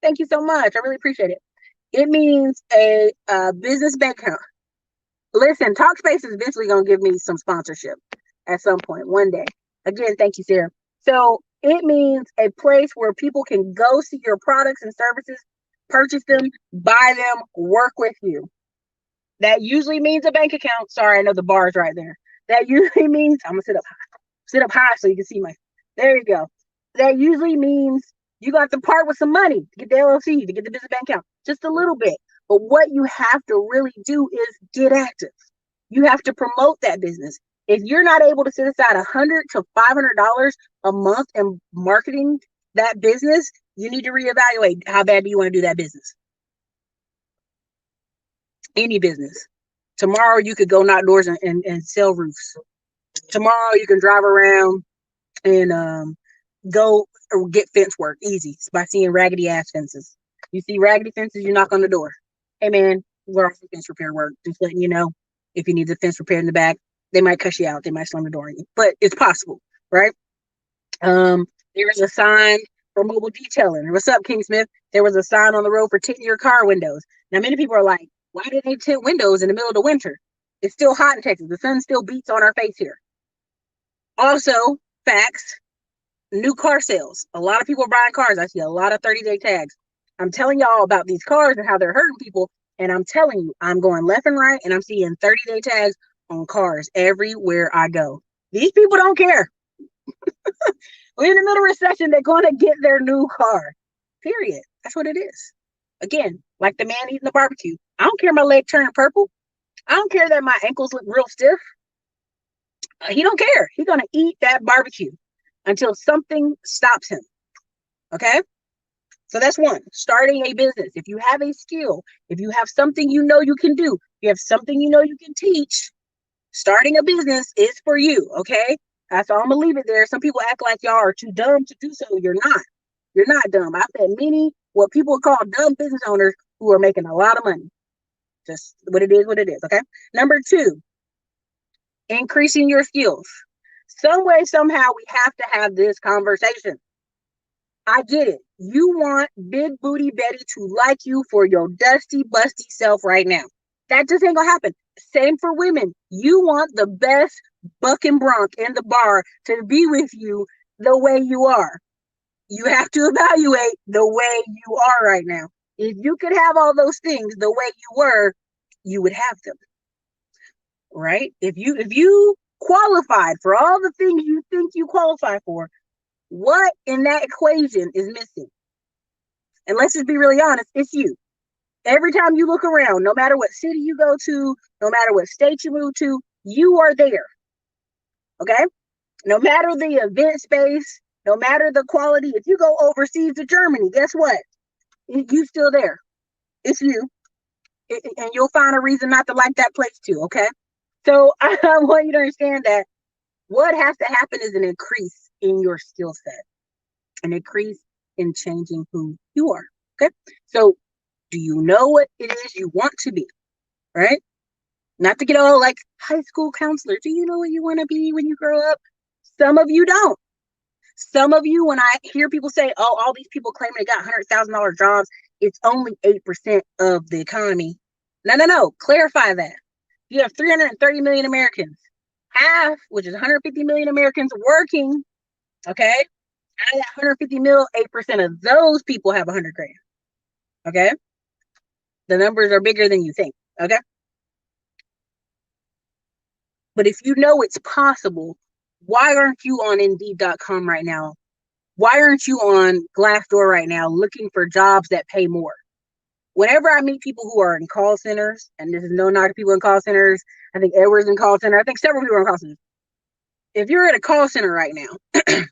Thank you so much. I really appreciate it. It means a business bank account. Listen, Talkspace is eventually going to give me some sponsorship at some point, one day. Again, thank you, Sarah. So it means a place where people can go see your products and services purchase them, buy them, work with you. That usually means a bank account. Sorry, I know the bar is right there. That usually means I'm gonna sit up high so you can see my. There you go. That usually means you got to part with some money to get the LLC, to get the business bank account, just a little bit. But what you have to really do is get active. You have to promote that business. If you're not able to set aside $100 to $500 a month in marketing that business, you need to reevaluate how bad do you want to do that business. Any business. Tomorrow you could go knock doors and sell roofs. Tomorrow you can drive around and go or get fence work easy by seeing raggedy ass fences. You see raggedy fences, you knock on the door. Hey man, we're off for fence repair work. Just letting you know if you need the fence repaired in the back, they might cuss you out. They might slam the door on you, but it's possible, right? There was a sign for mobile detailing. What's up, King Smith? There was a sign on the road for tint your car windows. Now, many people are like, why did they tint windows in the middle of the winter? It's still hot in Texas. The sun still beats on our face here. Also, facts, new car sales. A lot of people are buying cars. I see a lot of 30-day tags. I'm telling y'all about these cars and how they're hurting people. And I'm telling you, I'm going left and right and I'm seeing 30-day tags on cars everywhere I go. These people don't care. We're in the middle of recession. They're going to get their new car. Period. That's what it is. Again, like the man eating the barbecue. I don't care my leg turned purple. I don't care that my ankles look real stiff. He don't care. He's going to eat that barbecue until something stops him. Okay? So that's one, starting a business. If you have a skill, if you have something you know you can do, you have something you know you can teach, starting a business is for you, okay? That's all I'm going to leave it there. Some people act like y'all are too dumb to do so. You're not. You're not dumb. I've met many what people call dumb business owners who are making a lot of money. Just what it is, okay? Number two, increasing your skills. Some way, somehow, we have to have this conversation. I get it. You want Big Booty Betty to like you for your dusty, busty self right now. That just ain't gonna happen. Same for women. You want the best buck and bronc in the bar to be with you the way you are. You have to evaluate the way you are right now. If you could have all those things the way you were, you would have them. Right? If you qualified for all the things you think you qualify for, what in that equation is missing? And let's just be really honest, it's you. Every time you look around, no matter what city you go to, no matter what state you move to, you are there. Okay? No matter the event space, no matter the quality, if you go overseas to Germany, guess what? You still there. It's you. And you'll find a reason not to like that place too, okay? So I want you to understand that what has to happen is an increase in your skill set, an increase in changing who you are, okay? So do you know what it is you want to be, right? Not to get all like high school counselor. Do you know what you want to be when you grow up? Some of you don't. Some of you, when I hear people say, oh, all these people claim they got $100,000 jobs, it's only 8% of the economy. No. Clarify that. You have 330 million Americans. Half, which is 150 million Americans working, okay? Out of that 150 mil, 8% of those people have 100 grand, okay? The numbers are bigger than you think, okay? But if you know it's possible, why aren't you on Indeed.com right now? Why aren't you on Glassdoor right now looking for jobs that pay more? Whenever I meet people who are in call centers, and this is no knock to people in call centers, I think Edward's in call center, I think several people are in call centers. If you're at a call center right now,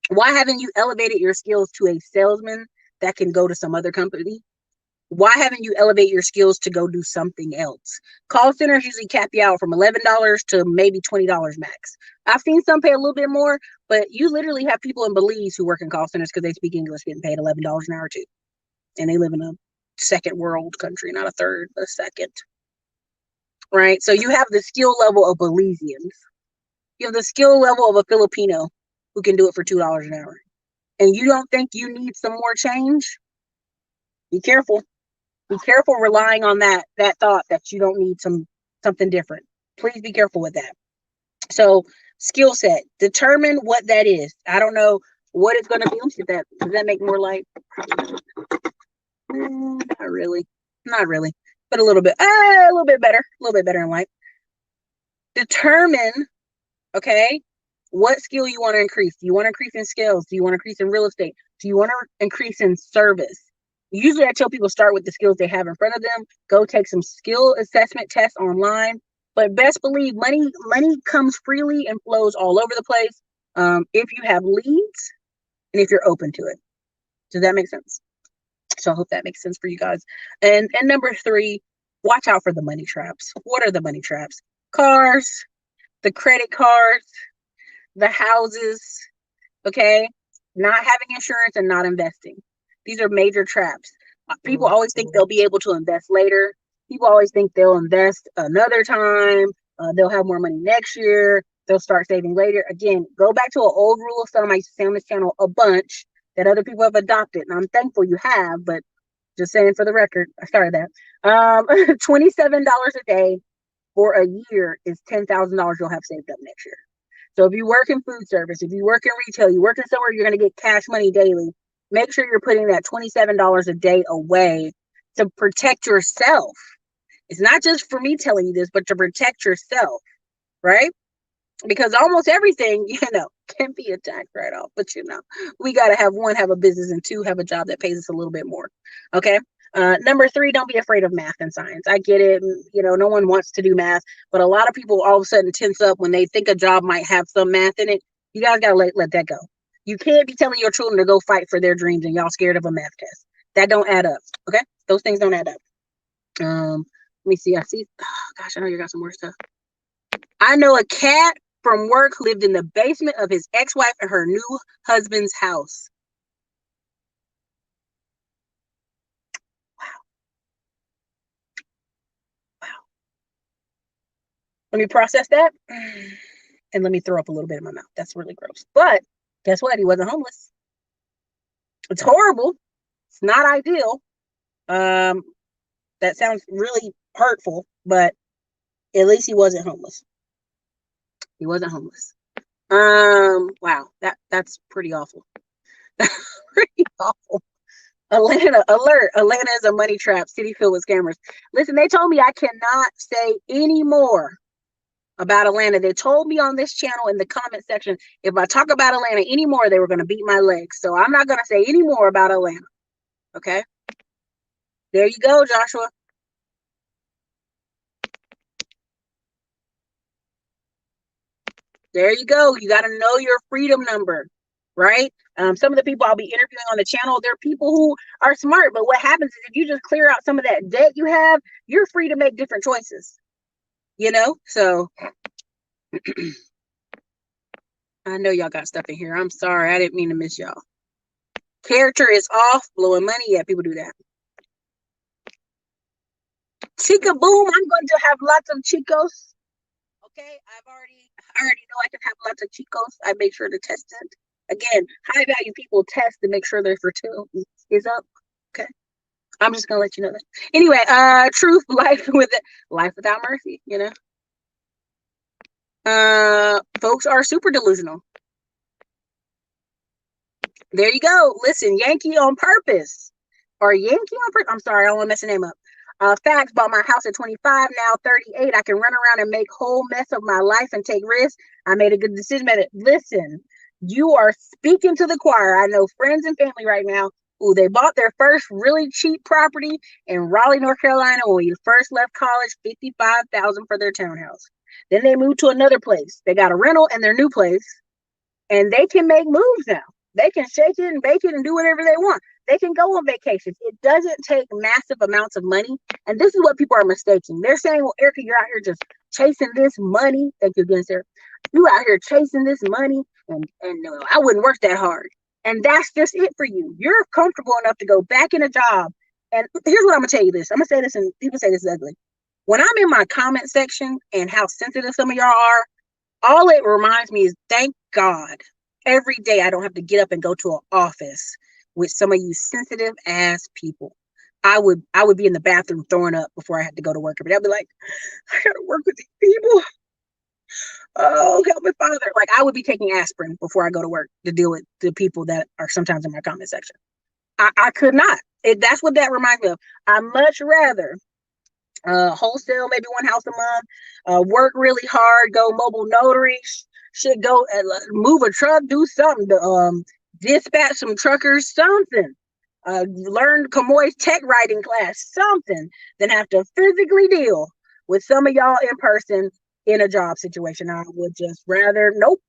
why haven't you elevated your skills to a salesman that can go to some other company? Why haven't you elevated your skills to go do something else? Call centers usually cap you out from $11 to maybe $20 max. I've seen some pay a little bit more, but you literally have people in Belize who work in call centers because they speak English getting paid $11 an hour too. And they live in a second world country, not a third, but a second. Right? So you have the skill level of Belizeans. You have the skill level of a Filipino who can do it for $2 an hour. And you don't think you need some more change? Be careful. Be careful relying on that thought that you don't need something different. Please be careful with that. So skill set, determine what that is. I don't know what it's going to be. Let's get that. Does that make more light? Not really. Not really. But a little bit better. A little bit better in life. Determine, okay, what skill you want to increase. Do you want to increase in skills? Do you want to increase in real estate? Do you want to increase in service? Usually I tell people start with the skills they have in front of them. Go take some skill assessment tests online. But best believe money comes freely and flows all over the place. If you have leads and if you're open to it. Does that make sense? So I hope that makes sense for you guys. And number three, watch out for the money traps. What are the money traps? Cars, the credit cards, the houses, okay? Not having insurance and not investing. These are major traps. People always think they'll be able to invest later. People always think they'll invest another time. They'll have more money next year. They'll start saving later. Again, go back to an old rule of thumb I used to say on this channel a bunch that other people have adopted. And I'm thankful you have, but just saying for the record, I started that. $27 a day for a year is $10,000 you'll have saved up next year. So if you work in food service, if you work in retail, you work in somewhere you're going to get cash money daily, make sure you're putting that $27 a day away to protect yourself. It's not just for me telling you this, but to protect yourself, right? Because almost everything, can be a tax write-off, but we got to have a business, and two, have a job that pays us a little bit more. Okay. Number three, don't be afraid of math and science. I get it. No one wants to do math, but a lot of people all of a sudden tense up when they think a job might have some math in it. You guys got to let that go. You can't be telling your children to go fight for their dreams and y'all scared of a math test. That don't add up. Okay. Those things don't add up. Let me see. I know you got some more stuff. I know a cat from work who lived in the basement of his ex-wife and her new husband's house. Wow. Let me process that. And let me throw up a little bit in my mouth. That's really gross. But guess what? He wasn't homeless. It's horrible. It's not ideal. That sounds really hurtful, but at least he wasn't homeless. He wasn't homeless. Wow, that's pretty awful. Pretty awful. Atlanta alert. Atlanta is a money trap, city filled with scammers. Listen, they told me I cannot say any more about Atlanta. They told me on this channel in the comment section, if I talk about Atlanta anymore, they were going to beat my legs. So I'm not going to say any more about Atlanta. Okay. There you go, Joshua. There you go. You got to know your freedom number, right? Some of the people I'll be interviewing on the channel, they're people who are smart. But what happens is if you just clear out some of that debt you have, you're free to make different choices. So I know y'all got stuff in here. I'm sorry. I didn't mean to miss y'all. Character is off, blowing money. Yeah, people do that. Chica boom. I'm going to have lots of chicos. Okay, I already know I can have lots of chicos. I make sure to test it. Again, high value people test to make sure their fertility is up. Okay. I'm just gonna let you know that. Anyway, truth, life without mercy, folks are super delusional. There you go. Listen, Yankee on purpose. Or Yankee on purpose. I'm sorry, I don't want to mess the name up. Facts, bought my house at 25, now 38. I can run around and make whole mess of my life and take risks. I made a good decision. Listen, you are speaking to the choir. I know friends and family right now who they bought their first really cheap property in Raleigh, North Carolina when we first left college, $55,000 for their townhouse. Then they moved to another place. They got a rental in their new place, and they can make moves now. They can shake it and bake it and do whatever they want. They can go on vacations. It doesn't take massive amounts of money. And this is what people are mistaking. They're saying, well, Erica, you're out here just chasing this money. Thank you again, sir. You out here chasing this money, and no, I wouldn't work that hard. And that's just it for you. You're comfortable enough to go back in a job. And here's what I'm going to tell you this. I'm going to say this, and people say this is ugly. When I'm in my comment section and how sensitive some of y'all are, all it reminds me is, thank God, every day I don't have to get up and go to an office with some of you sensitive ass people. I would be in the bathroom throwing up before I had to go to work. But I'd be like, I gotta work with these people. Oh, help me, Father. Like, I would be taking aspirin before I go to work to deal with the people that are sometimes in my comment section. I could not. That's what that reminds me of. I much rather wholesale maybe one house a month, work really hard, go mobile notary, should go move a truck, do something, dispatch some truckers, something. Learn Kamoy's tech writing class, something, than have to physically deal with some of y'all in person in a job situation. I would just rather, nope,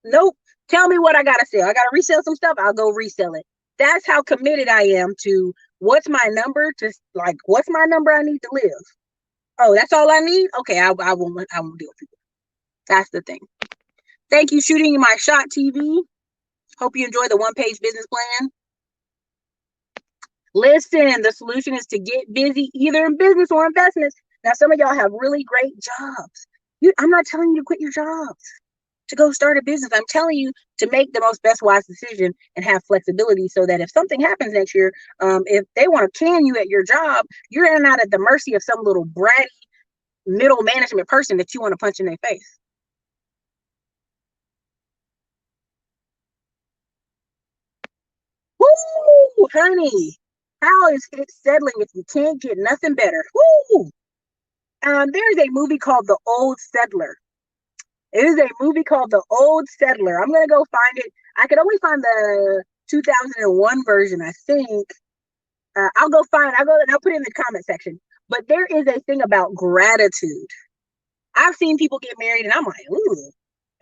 nope. Tell me what I gotta sell. I gotta resell some stuff. I'll go resell it. That's how committed I am to what's my number, to like what's my number I need to live. Oh, that's all I need? Okay, I won't deal with people. That's the thing. Thank you, shooting my shot, TV. Hope you enjoy the one-page business plan. Listen, the solution is to get busy either in business or investments. Now, some of y'all have really great jobs. I'm not telling you to quit your jobs to go start a business. I'm telling you to make the most best wise decision and have flexibility so that if something happens next year, if they want to can you at your job, you're not at the mercy of some little bratty middle management person that you want to punch in their face. Woo, honey. How is it settling if you can't get nothing better? Woo! There's a movie called The Old Settler. It is a movie called The Old Settler. I'm gonna go find it. I could only find the 2001 version, I think. I'll go find. I'll go and I'll put it in the comment section. But there is a thing about gratitude. I've seen people get married, and I'm like, ooh,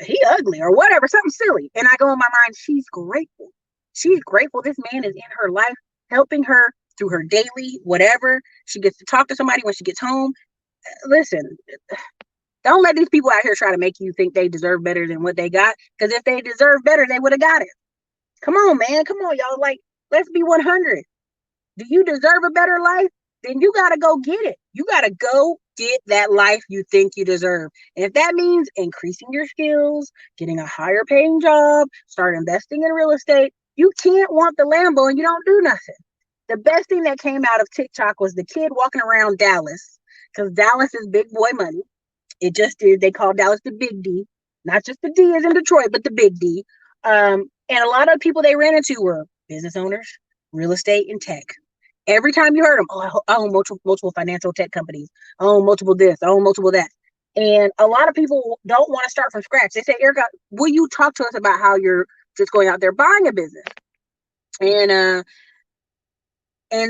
he ugly or whatever, something silly. And I go in my mind, she's grateful. She's grateful this man is in her life, helping her through her daily whatever. She gets to talk to somebody when she gets home. Listen, don't let these people out here try to make you think they deserve better than what they got. Because if they deserve better, they would have got it. Come on, man. Come on, y'all. Like, let's be 100. Do you deserve a better life? Then you got to go get it. You got to go get that life you think you deserve. And if that means increasing your skills, getting a higher paying job, start investing in real estate, you can't want the Lambo and you don't do nothing. The best thing that came out of TikTok was the kid walking around Dallas, because Dallas is big boy money. It just is. They call Dallas the Big D, not just the D is in Detroit, but the Big D. And a lot of people they ran into were business owners, real estate, and tech. Every time you heard them, oh, I own multiple financial tech companies. I own multiple this. I own multiple that. And a lot of people don't want to start from scratch. They say, Erica, will you talk to us about how you're just going out there buying a business? And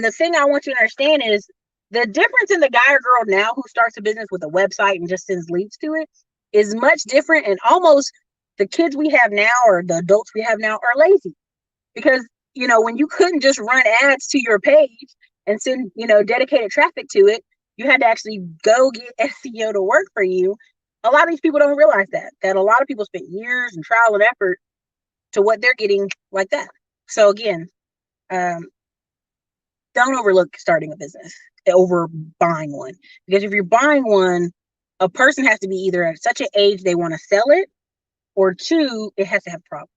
the thing I want you to understand is the difference in the guy or girl now who starts a business with a website and just sends leads to it is much different. And almost the kids we have now or the adults we have now are lazy because, when you couldn't just run ads to your page and send, dedicated traffic to it, you had to actually go get SEO to work for you. A lot of these people don't realize that a lot of people spent years and trial and effort to what they're getting like that. So again, don't overlook starting a business over buying one. Because if you're buying one, a person has to be either at such an age they want to sell it, or two, it has to have problems.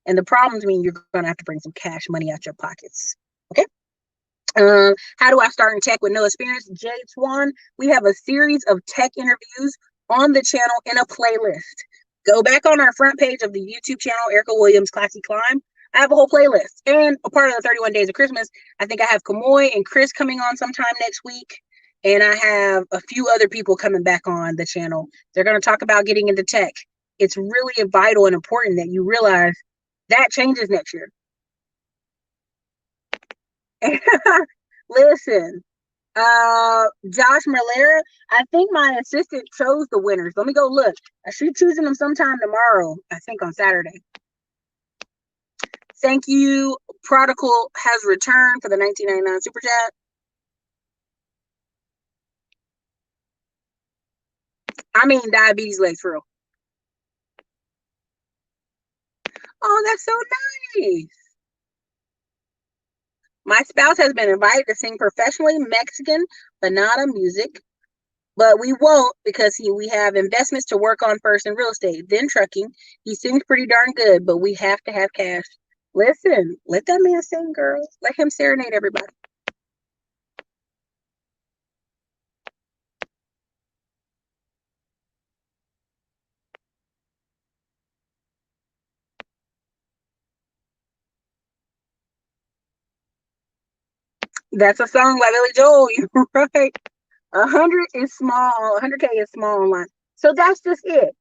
And the problems mean you're going to have to bring some cash money out your pockets. Okay. How do I start in tech with no experience? Jade Swan, we have a series of tech interviews on the channel in a playlist. Go back on our front page of the YouTube channel, Erica Williams Classy Climb. I have a whole playlist and a part of the 31 Days of Christmas. I think I have Kamoy and Chris coming on sometime next week. And I have a few other people coming back on the channel. They're going to talk about getting into tech. It's really vital and important that you realize that changes next year. Listen, Josh Merlera, I think my assistant chose the winners. Let me go look. She's choosing them sometime tomorrow, I think on Saturday. Thank you. Prodigal has returned for the 1999 super chat. I mean, diabetes legs for real. Oh, that's so nice. My spouse has been invited to sing professionally Mexican banana music, but we won't because we have investments to work on first in real estate, then trucking. He sings pretty darn good, but we have to have cash. Listen, let that man sing, girls. Let him serenade everybody. That's a song by Billy Joel. You're right. 100 is small. 100K is small online. So that's just it.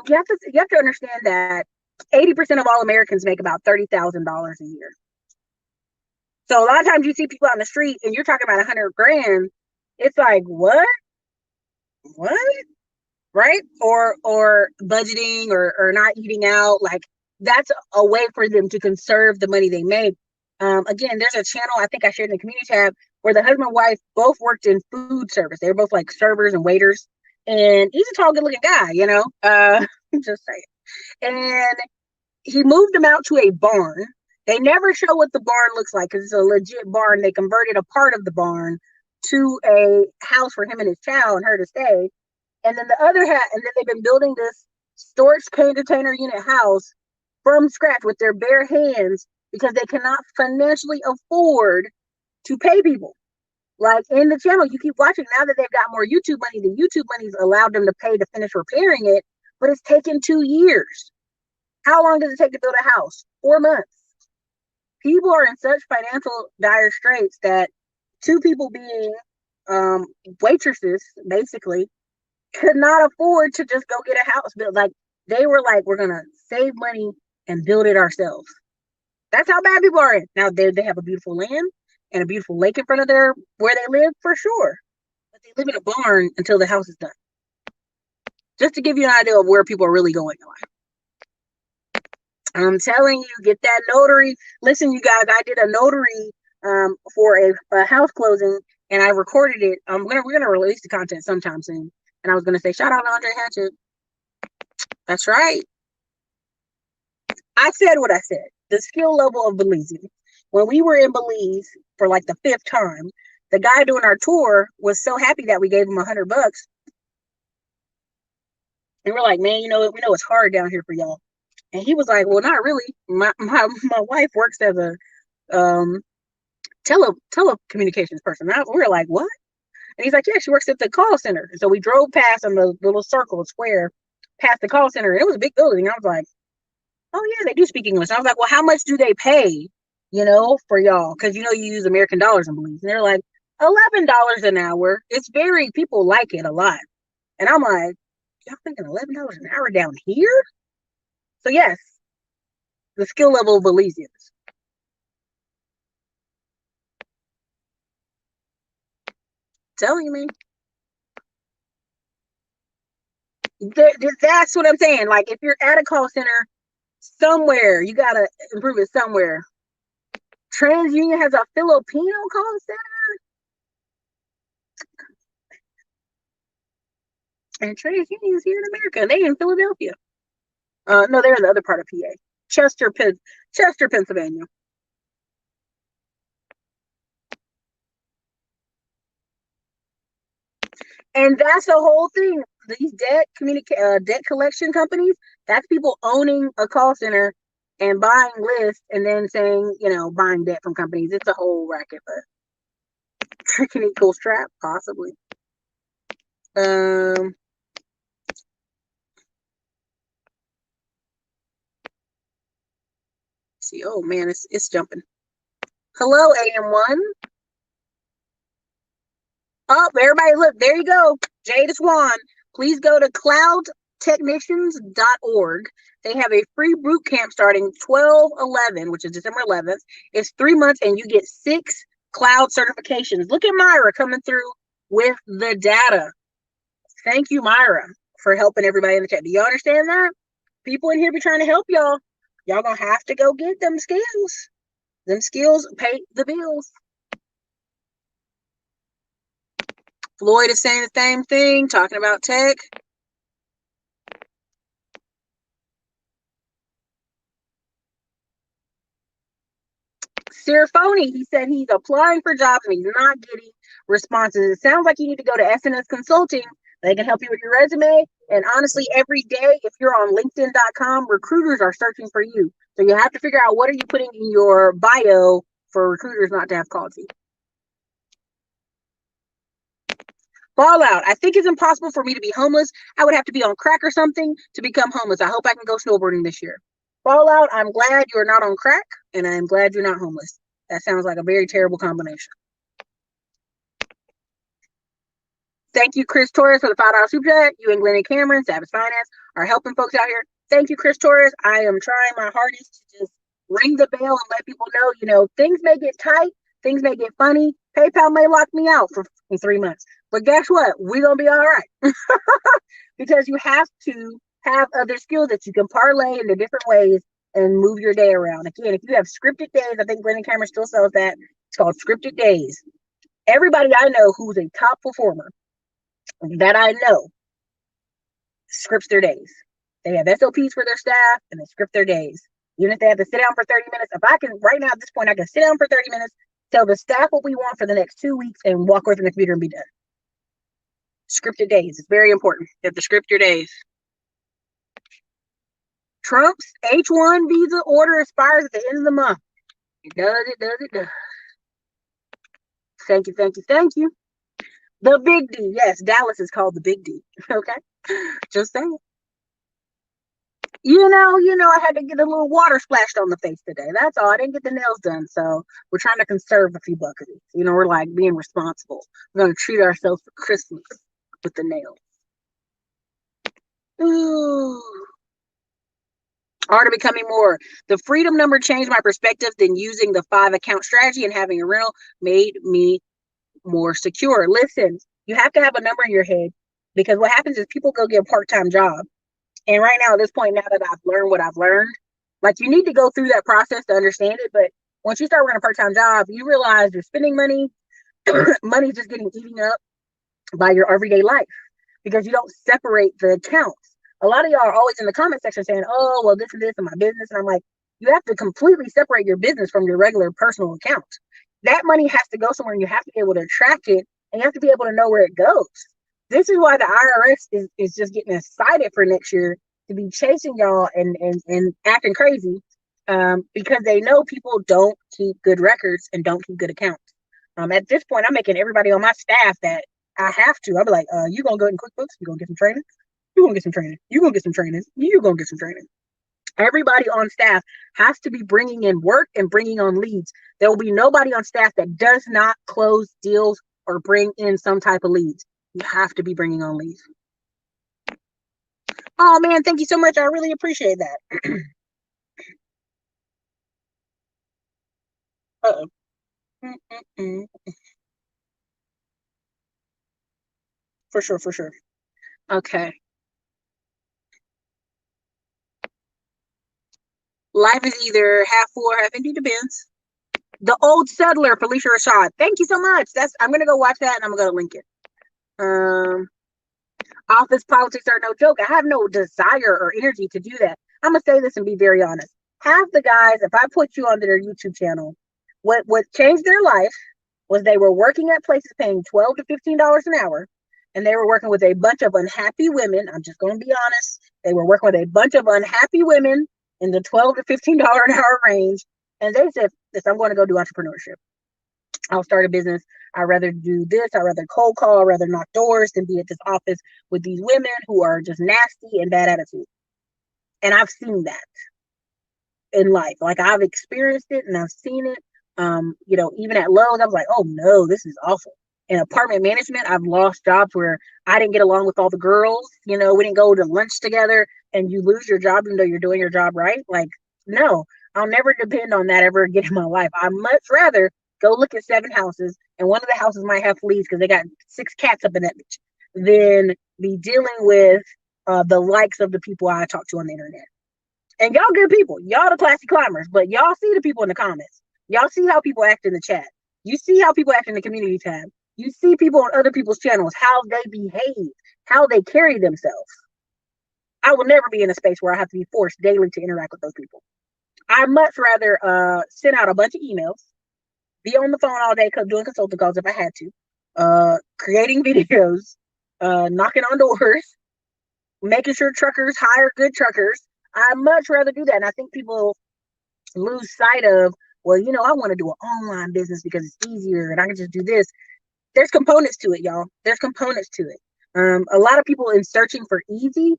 You have to understand that 80% of all Americans make about $30,000 a year. So a lot of times you see people on the street and you're talking about 100 grand. It's like what, right? Or budgeting or not eating out. Like that's a way for them to conserve the money they make. Again, there's a channel I think I shared in the community tab where the husband and wife both worked in food service. They were both like servers and waiters. And he's a tall, good looking guy, you know. Just saying. And he moved them out to a barn. They never show what the barn looks like because it's a legit barn. They converted a part of the barn to a house for him and his child and her to stay. And then the other half, and then they've been building this storage container unit house from scratch with their bare hands because they cannot financially afford to pay people. Like in the channel, you keep watching now that they've got more YouTube money. The YouTube money's allowed them to pay to finish repairing it, but it's taken 2 years. How long does it take to build a house? 4 months. People are in such financial dire straits that two people being waitresses, basically, could not afford to just go get a house built. Like they were like, we're gonna save money and build it ourselves. That's how bad people are in. Now they have a beautiful land and a beautiful lake in front of their where they live for sure. But they live in a barn until the house is done. Just to give you an idea of where people are really going in life. I'm telling you, get that notary. Listen, you guys, I did a notary for a house closing, and I recorded it. We're gonna release the content sometime soon. And I was gonna say, shout out to Andre Hatchett. That's right. I said what I said. The skill level of Belize. When we were in Belize for like the 5th time, the guy doing our tour was so happy that we gave him $100. And we're like, man, we know it's hard down here for y'all. And he was like, well, not really. My wife works as a telecommunications person. We were like, what? And he's like, yeah, she works at the call center. And so we drove past on the little circle square past the call center. And it was a big building. And I was like, oh yeah, they do speak English. And I was like, well, how much do they pay, for y'all? Because you use American dollars in Belize. And they're like, $11 an hour. People like it a lot. And I'm like, y'all thinking $11 an hour down here? So yes, the skill level of Belizeans. Telling you, man. That's what I'm saying. Like, if you're at a call center somewhere, you gotta improve it somewhere. TransUnion has a Filipino call center, and TransUnion is here in America. They in Philadelphia. No, they're in the other part of PA, Chester, Pennsylvania. And that's the whole thing. These debt collection companies, that's people owning a call center and buying lists and then saying, buying debt from companies. It's a whole racket, but tricking equals trap, possibly. See, oh man, it's jumping. Hello, AM1. Oh, everybody, look, there you go. Jada Swan. Please go to cloudtechnicians.org. They have a free boot camp starting 12/11, which is December 11th. It's 3 months and you get 6 cloud certifications. Look at Myra coming through with the data. Thank you, Myra, for helping everybody in the chat. Do you understand that? People in here be trying to help y'all. Y'all gonna have to go get them skills. Them skills pay the bills. Floyd is saying the same thing, talking about tech. Sirfoni, he said he's applying for jobs and he's not getting responses. It sounds like you need to go to SNS Consulting. They can help you with your resume. And honestly, every day, if you're on LinkedIn.com, recruiters are searching for you. So you have to figure out what are you putting in your bio for recruiters not to have called you. Fallout. I think it's impossible for me to be homeless. I would have to be on crack or something to become homeless. I hope I can go snowboarding this year. Fallout, I'm glad you're not on crack, and I'm glad you're not homeless. That sounds like a very terrible combination. Thank you, Chris Torres, for the $5 super chat. You and Glenn and Cameron, Savage Finance, are helping folks out here. Thank you, Chris Torres. I am trying my hardest to just ring the bell and let people know, things may get tight, things may get funny. PayPal may lock me out for 3 months. But guess what? We're going to be all right. Because you have to have other skills that you can parlay into different ways and move your day around. Again, if you have scripted days, I think Glenn and Cameron still sells that. It's called scripted days. Everybody I know who's a top performer that I know scripts their days. They have SOPs for their staff and they script their days. Even if they have to sit down for 30 minutes, if I can, right now at this point, I can sit down for 30 minutes, tell the staff what we want for the next 2 weeks, and walk away from the computer and be done. Scripted days. It's very important. You have to script your days. Trump's H-1 visa order expires at the end of the month. It does. Thank you. The Big D. Yes, Dallas is called the Big D. Okay? Just saying. I had to get a little water splashed on the face today. That's all. I didn't get the nails done. So we're trying to conserve a few bucks. We're like being responsible. We're going to treat ourselves for Christmas with the nails. Ooh. Art of becoming more. The freedom number changed my perspective. Then using the 5-account strategy and having a rental made me more secure. Listen, you have to have a number in your head, because what happens is people go get a part-time job. And right now, at this point, now that I've learned what I've learned, like, you need to go through that process to understand it. But once you start working a part-time job, you realize you're spending money. Money's just getting eaten up by your everyday life because you don't separate the accounts. A lot of y'all are always in the comment section saying, oh, well, this and this and my business. And I'm like, you have to completely separate your business from your regular personal account. That money has to go somewhere, and you have to be able to track it, and you have to be able to know where it goes. This is why the IRS is just getting excited for next year to be chasing y'all and acting crazy, because they know people don't keep good records and don't keep good accounts. At this point, I'm making everybody on my staff that I have to. I'll be like, you going to go in QuickBooks? You going to get some training? You going to get some training? You going to get some training? You going to get some training? Everybody on staff has to be bringing in work and bringing on leads. There will be nobody on staff that does not close deals or bring in some type of leads. You have to be bringing on leads. Oh, man, thank you so much. I really appreciate that. Uh-oh. For sure. Okay. Life is either half full or half empty, depends. The Old Settler, Felicia Rashad. Thank you so much. I'm gonna go watch that, and I'm gonna link it. Office politics are no joke. I have no desire or energy to do that. I'm gonna say this and be very honest. Half the guys, if I put you onto their YouTube channel, what changed their life was they were working at places paying $12 to $15 an hour, and they were working with a bunch of unhappy women. I'm just gonna be honest. They were working with a bunch of unhappy women in the $12 to $15 an hour range, and they said, "I'm going to go do entrepreneurship. I'll start a business. I'd rather do this. I'd rather cold call. I'd rather knock doors than be at this office with these women who are just nasty and bad attitude." And I've seen that in life. Like, I've experienced it and I've seen it. Even at Lowe's, I was like, oh no, this is awful. In apartment management, I've lost jobs where I didn't get along with all the girls. We didn't go to lunch together, and you lose your job even though you're doing your job right. Like, no, I'll never depend on that ever again in my life. I'd much rather go look at 7 houses, and one of the houses might have fleas because they got 6 cats up in that bitch, than be dealing with the likes of the people I talk to on the internet. And y'all good people. Y'all the classy climbers, but y'all see the people in the comments. Y'all see how people act in the chat. You see how people act in the community tab. You see people on other people's channels, how they behave, how they carry themselves. I will never be in a space where I have to be forced daily to interact with those people. I'd much rather send out a bunch of emails, be on the phone all day doing consulting calls if I had to, creating videos, knocking on doors, making sure truckers hire good truckers. I'd much rather do that. And I think people lose sight of, well, I want to do an online business because it's easier and I can just do this. There's components to it, y'all. There's components to it. A lot of people in searching for easy,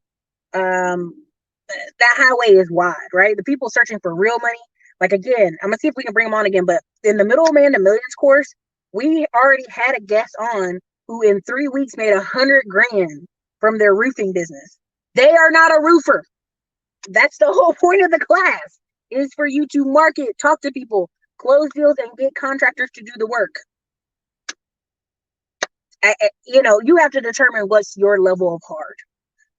that highway is wide, right? The people searching for real money, like, again, I'm gonna see if we can bring them on again, but in the Middleman to Millions course, we already had a guest on who in 3 weeks made 100 grand from their roofing business. They are not a roofer. That's the whole point of the class, is for you to market, talk to people, close deals, and get contractors to do the work. You have to determine what's your level of hard.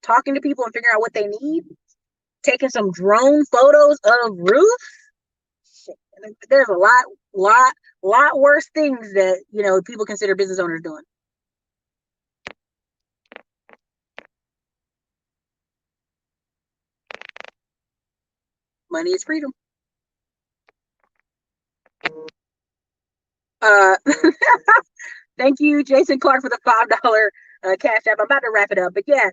Talking to people and figuring out what they need, taking some drone photos of roofs. There's a lot worse things that people consider business owners doing. Money is freedom. Thank you, Jason Clark, for the $5 cash app. I'm about to wrap it up, but yeah,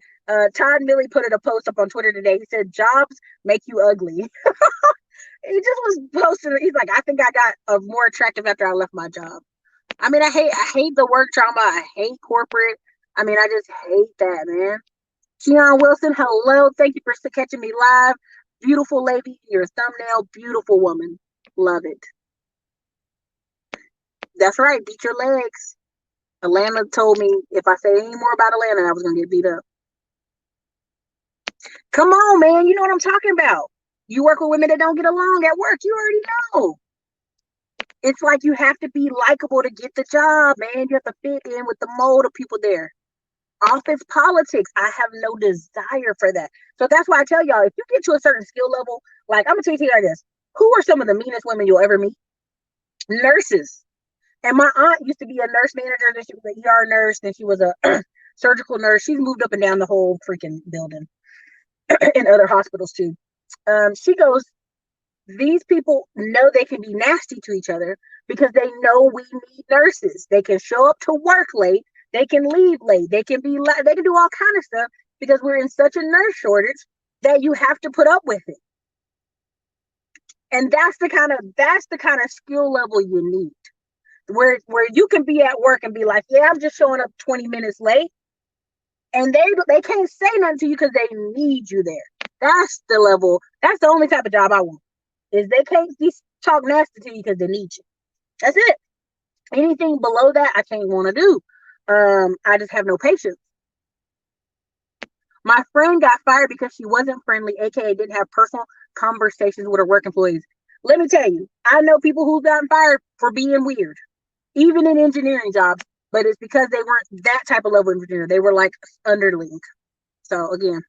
Todd Milley put a post up on Twitter today. He said, "Jobs make you ugly." He just was posting. He's like, "I think I got more attractive after I left my job." I mean, I hate the work trauma. I hate corporate. I mean, I just hate that, man. Keon Wilson, hello. Thank you for catching me live. Beautiful lady, your thumbnail, beautiful woman. Love it. That's right. Beat your legs. Atlanta told me if I say any more about Atlanta, I was going to get beat up. Come on, man. You know what I'm talking about. You work with women that don't get along at work. You already know. It's like you have to be likable to get the job, man. You have to fit in with the mold of people there. Office politics, I have no desire for that. So that's why I tell y'all, if you get to a certain skill level, like I'm going to tell you like this, who are some of the meanest women you'll ever meet? Nurses. And my aunt used to be a nurse manager, then she was an ER nurse, then she was a surgical nurse. She's moved up and down the whole freaking building in other hospitals too. She goes, these people know they can be nasty to each other because they know we need nurses. They can show up to work late. They can leave late. They can do all kind of stuff because we're in such a nurse shortage that you have to put up with it. And that's the kind of skill level you need. Where you can be at work and be like, yeah, I'm just showing up 20 minutes late. And they can't say nothing to you because they need you there. That's the level. That's the only type of job I want. Is they can't talk nasty to you because they need you. That's it. Anything below that, I can't want to do. I just have no patience. My friend got fired because she wasn't friendly, aka didn't have personal conversations with her work employees. Let me tell you, I know people who've gotten fired for being weird, even in engineering jobs, but it's because they weren't that type of level engineer. They were like underling. So again,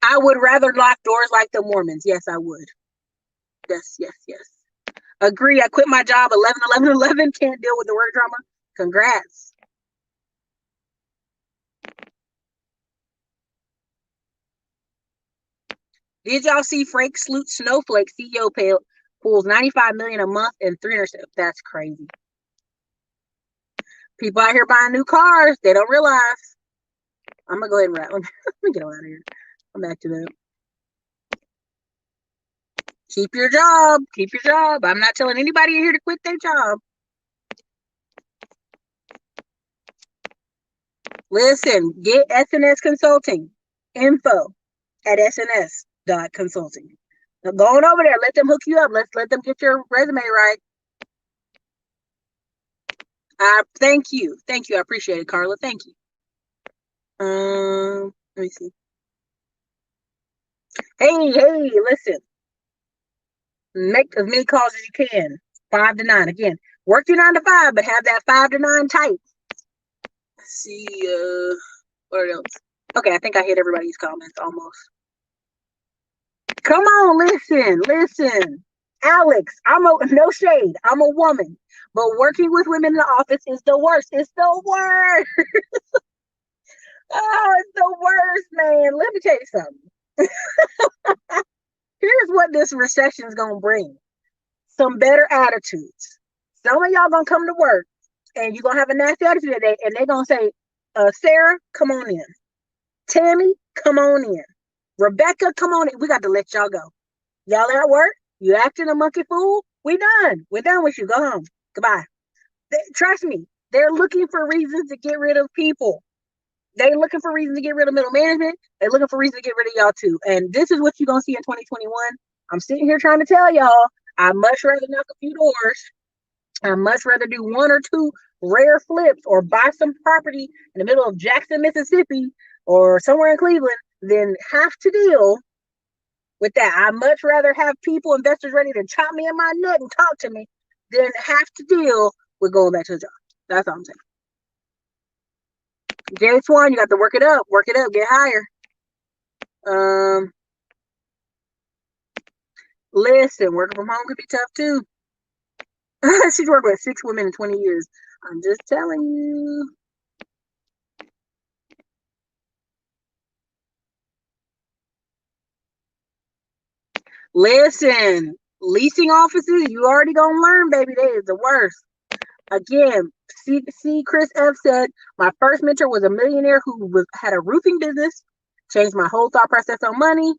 I would rather lock doors like the Mormons. Yes, I would. Yes. Agree. I quit my job 11/11/11. Can't deal with the work drama. Congrats. Did y'all see Frank Snowflake CEO pulls $95 million a month and 300? That's crazy. People out here buying new cars. They don't realize. I'm gonna go ahead and wrap. Let me get out of here. I'm back to that. Keep your job. Keep your job. I'm not telling anybody in here to quit their job. Listen, get SNS Consulting info at sns.consulting. Now go on over there. Let them hook you up. Let them get your resume right. Thank you. I appreciate it, Carla. Thank you. Let me see. Hey, listen. Make as many calls as you can. 5 to 9. Again, work your 9 to 5, but have that 5 to 9 tight. Let's see, what else? Okay, I think I hit everybody's comments almost. Come on, listen. Alex, no shade. I'm a woman, but working with women in the office is the worst. It's the worst. Oh, it's the worst, man. Let me tell you something. Here's what this recession is going to bring. Some better attitudes. Some of y'all going to come to work and you're going to have a nasty attitude today and they're going to say, Sarah, come on in. Tammy, come on in. Rebecca, come on in. We got to let y'all go. Y'all at work? You acting a monkey fool? We done. We're done with you. Go home. Goodbye. Trust me, they're looking for reasons to get rid of people. They're looking for reasons to get rid of middle management. They're looking for reasons to get rid of y'all too. And this is what you're going to see in 2021. I'm sitting here trying to tell y'all, I'd much rather knock a few doors. I'd much rather do 1 or 2 rare flips or buy some property in the middle of Jackson, Mississippi, or somewhere in Cleveland than have to deal with that. I'd much rather have people, investors ready to chop me in my neck and talk to me than have to deal with going back to the job. That's all I'm saying. Jay Swan, you got to work it up, get higher. Listen, working from home could be tough too. She's worked with 6 women in 20 years. I'm just telling you. Listen, leasing offices, you already gonna learn, baby. They is the worst. Again, see, Chris F said, my first mentor was a millionaire who had a roofing business, changed my whole thought process on money.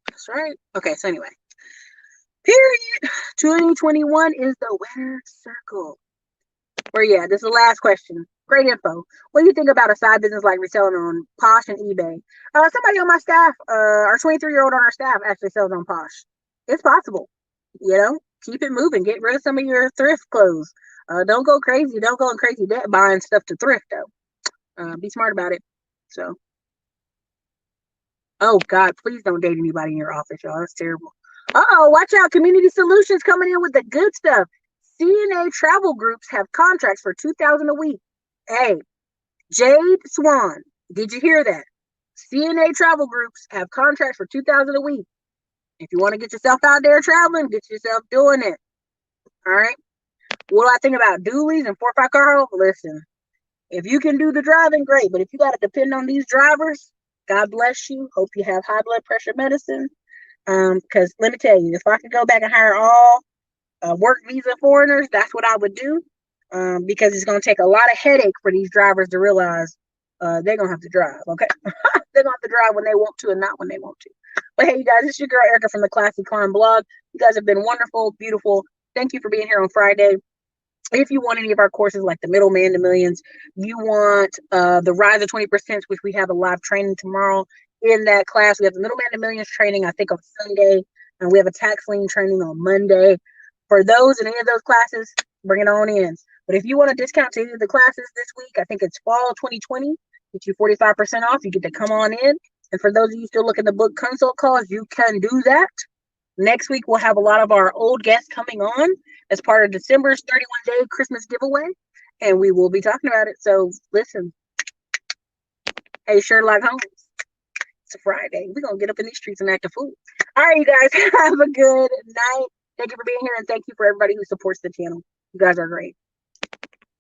That's right. Okay, so anyway, period. 2021 is the winner circle. Or yeah, this is the last question. Great info. What do you think about a side business like reselling on Posh and eBay? Somebody on my staff, our 23-year-old on our staff actually sells on Posh. It's possible. You know, keep it moving. Get rid of some of your thrift clothes. Don't go crazy. Don't go in crazy debt buying stuff to thrift though. Be smart about it. So, oh God, please don't date anybody in your office, y'all. That's terrible. Watch out. Community Solutions coming in with the good stuff. CNA travel groups have contracts for $2,000 a week. Hey, Jade Swan, did you hear that? CNA travel groups have contracts for $2,000 a week. If you want to get yourself out there traveling, get yourself doing it. All right. What do I think about dualies and 4-5 car? Listen, if you can do the driving, great. But if you got to depend on these drivers, God bless you. Hope you have high blood pressure medicine. Because let me tell you, if I could go back and hire all work visa foreigners, that's what I would do. Because it's going to take a lot of headache for these drivers to realize they're going to have to drive. Okay. They're going to have to drive when they want to and not when they want to. But hey, you guys, it's your girl Erica from the Classy Climb blog. You guys have been wonderful, beautiful. Thank you for being here on Friday. If you want any of our courses like the Middleman to Millions, you want the Rise of 20%, which we have a live training tomorrow. In that class, we have the Middleman to Millions training, I think, on Sunday, and we have a tax lien training on Monday. For those in any of those classes, bring it on in. But if you want a discount to any of the classes this week, I think it's fall 2020, get you 45% off. You get to come on in. And for those of you still looking to book consult calls, you can do that. Next week, we'll have a lot of our old guests coming on as part of December's 31-day Christmas giveaway, and we will be talking about it. So listen, hey, Sherlock Holmes, it's a Friday. We're going to get up in these streets and act a fool. All right, you guys, have a good night. Thank you for being here, and thank you for everybody who supports the channel. You guys are great.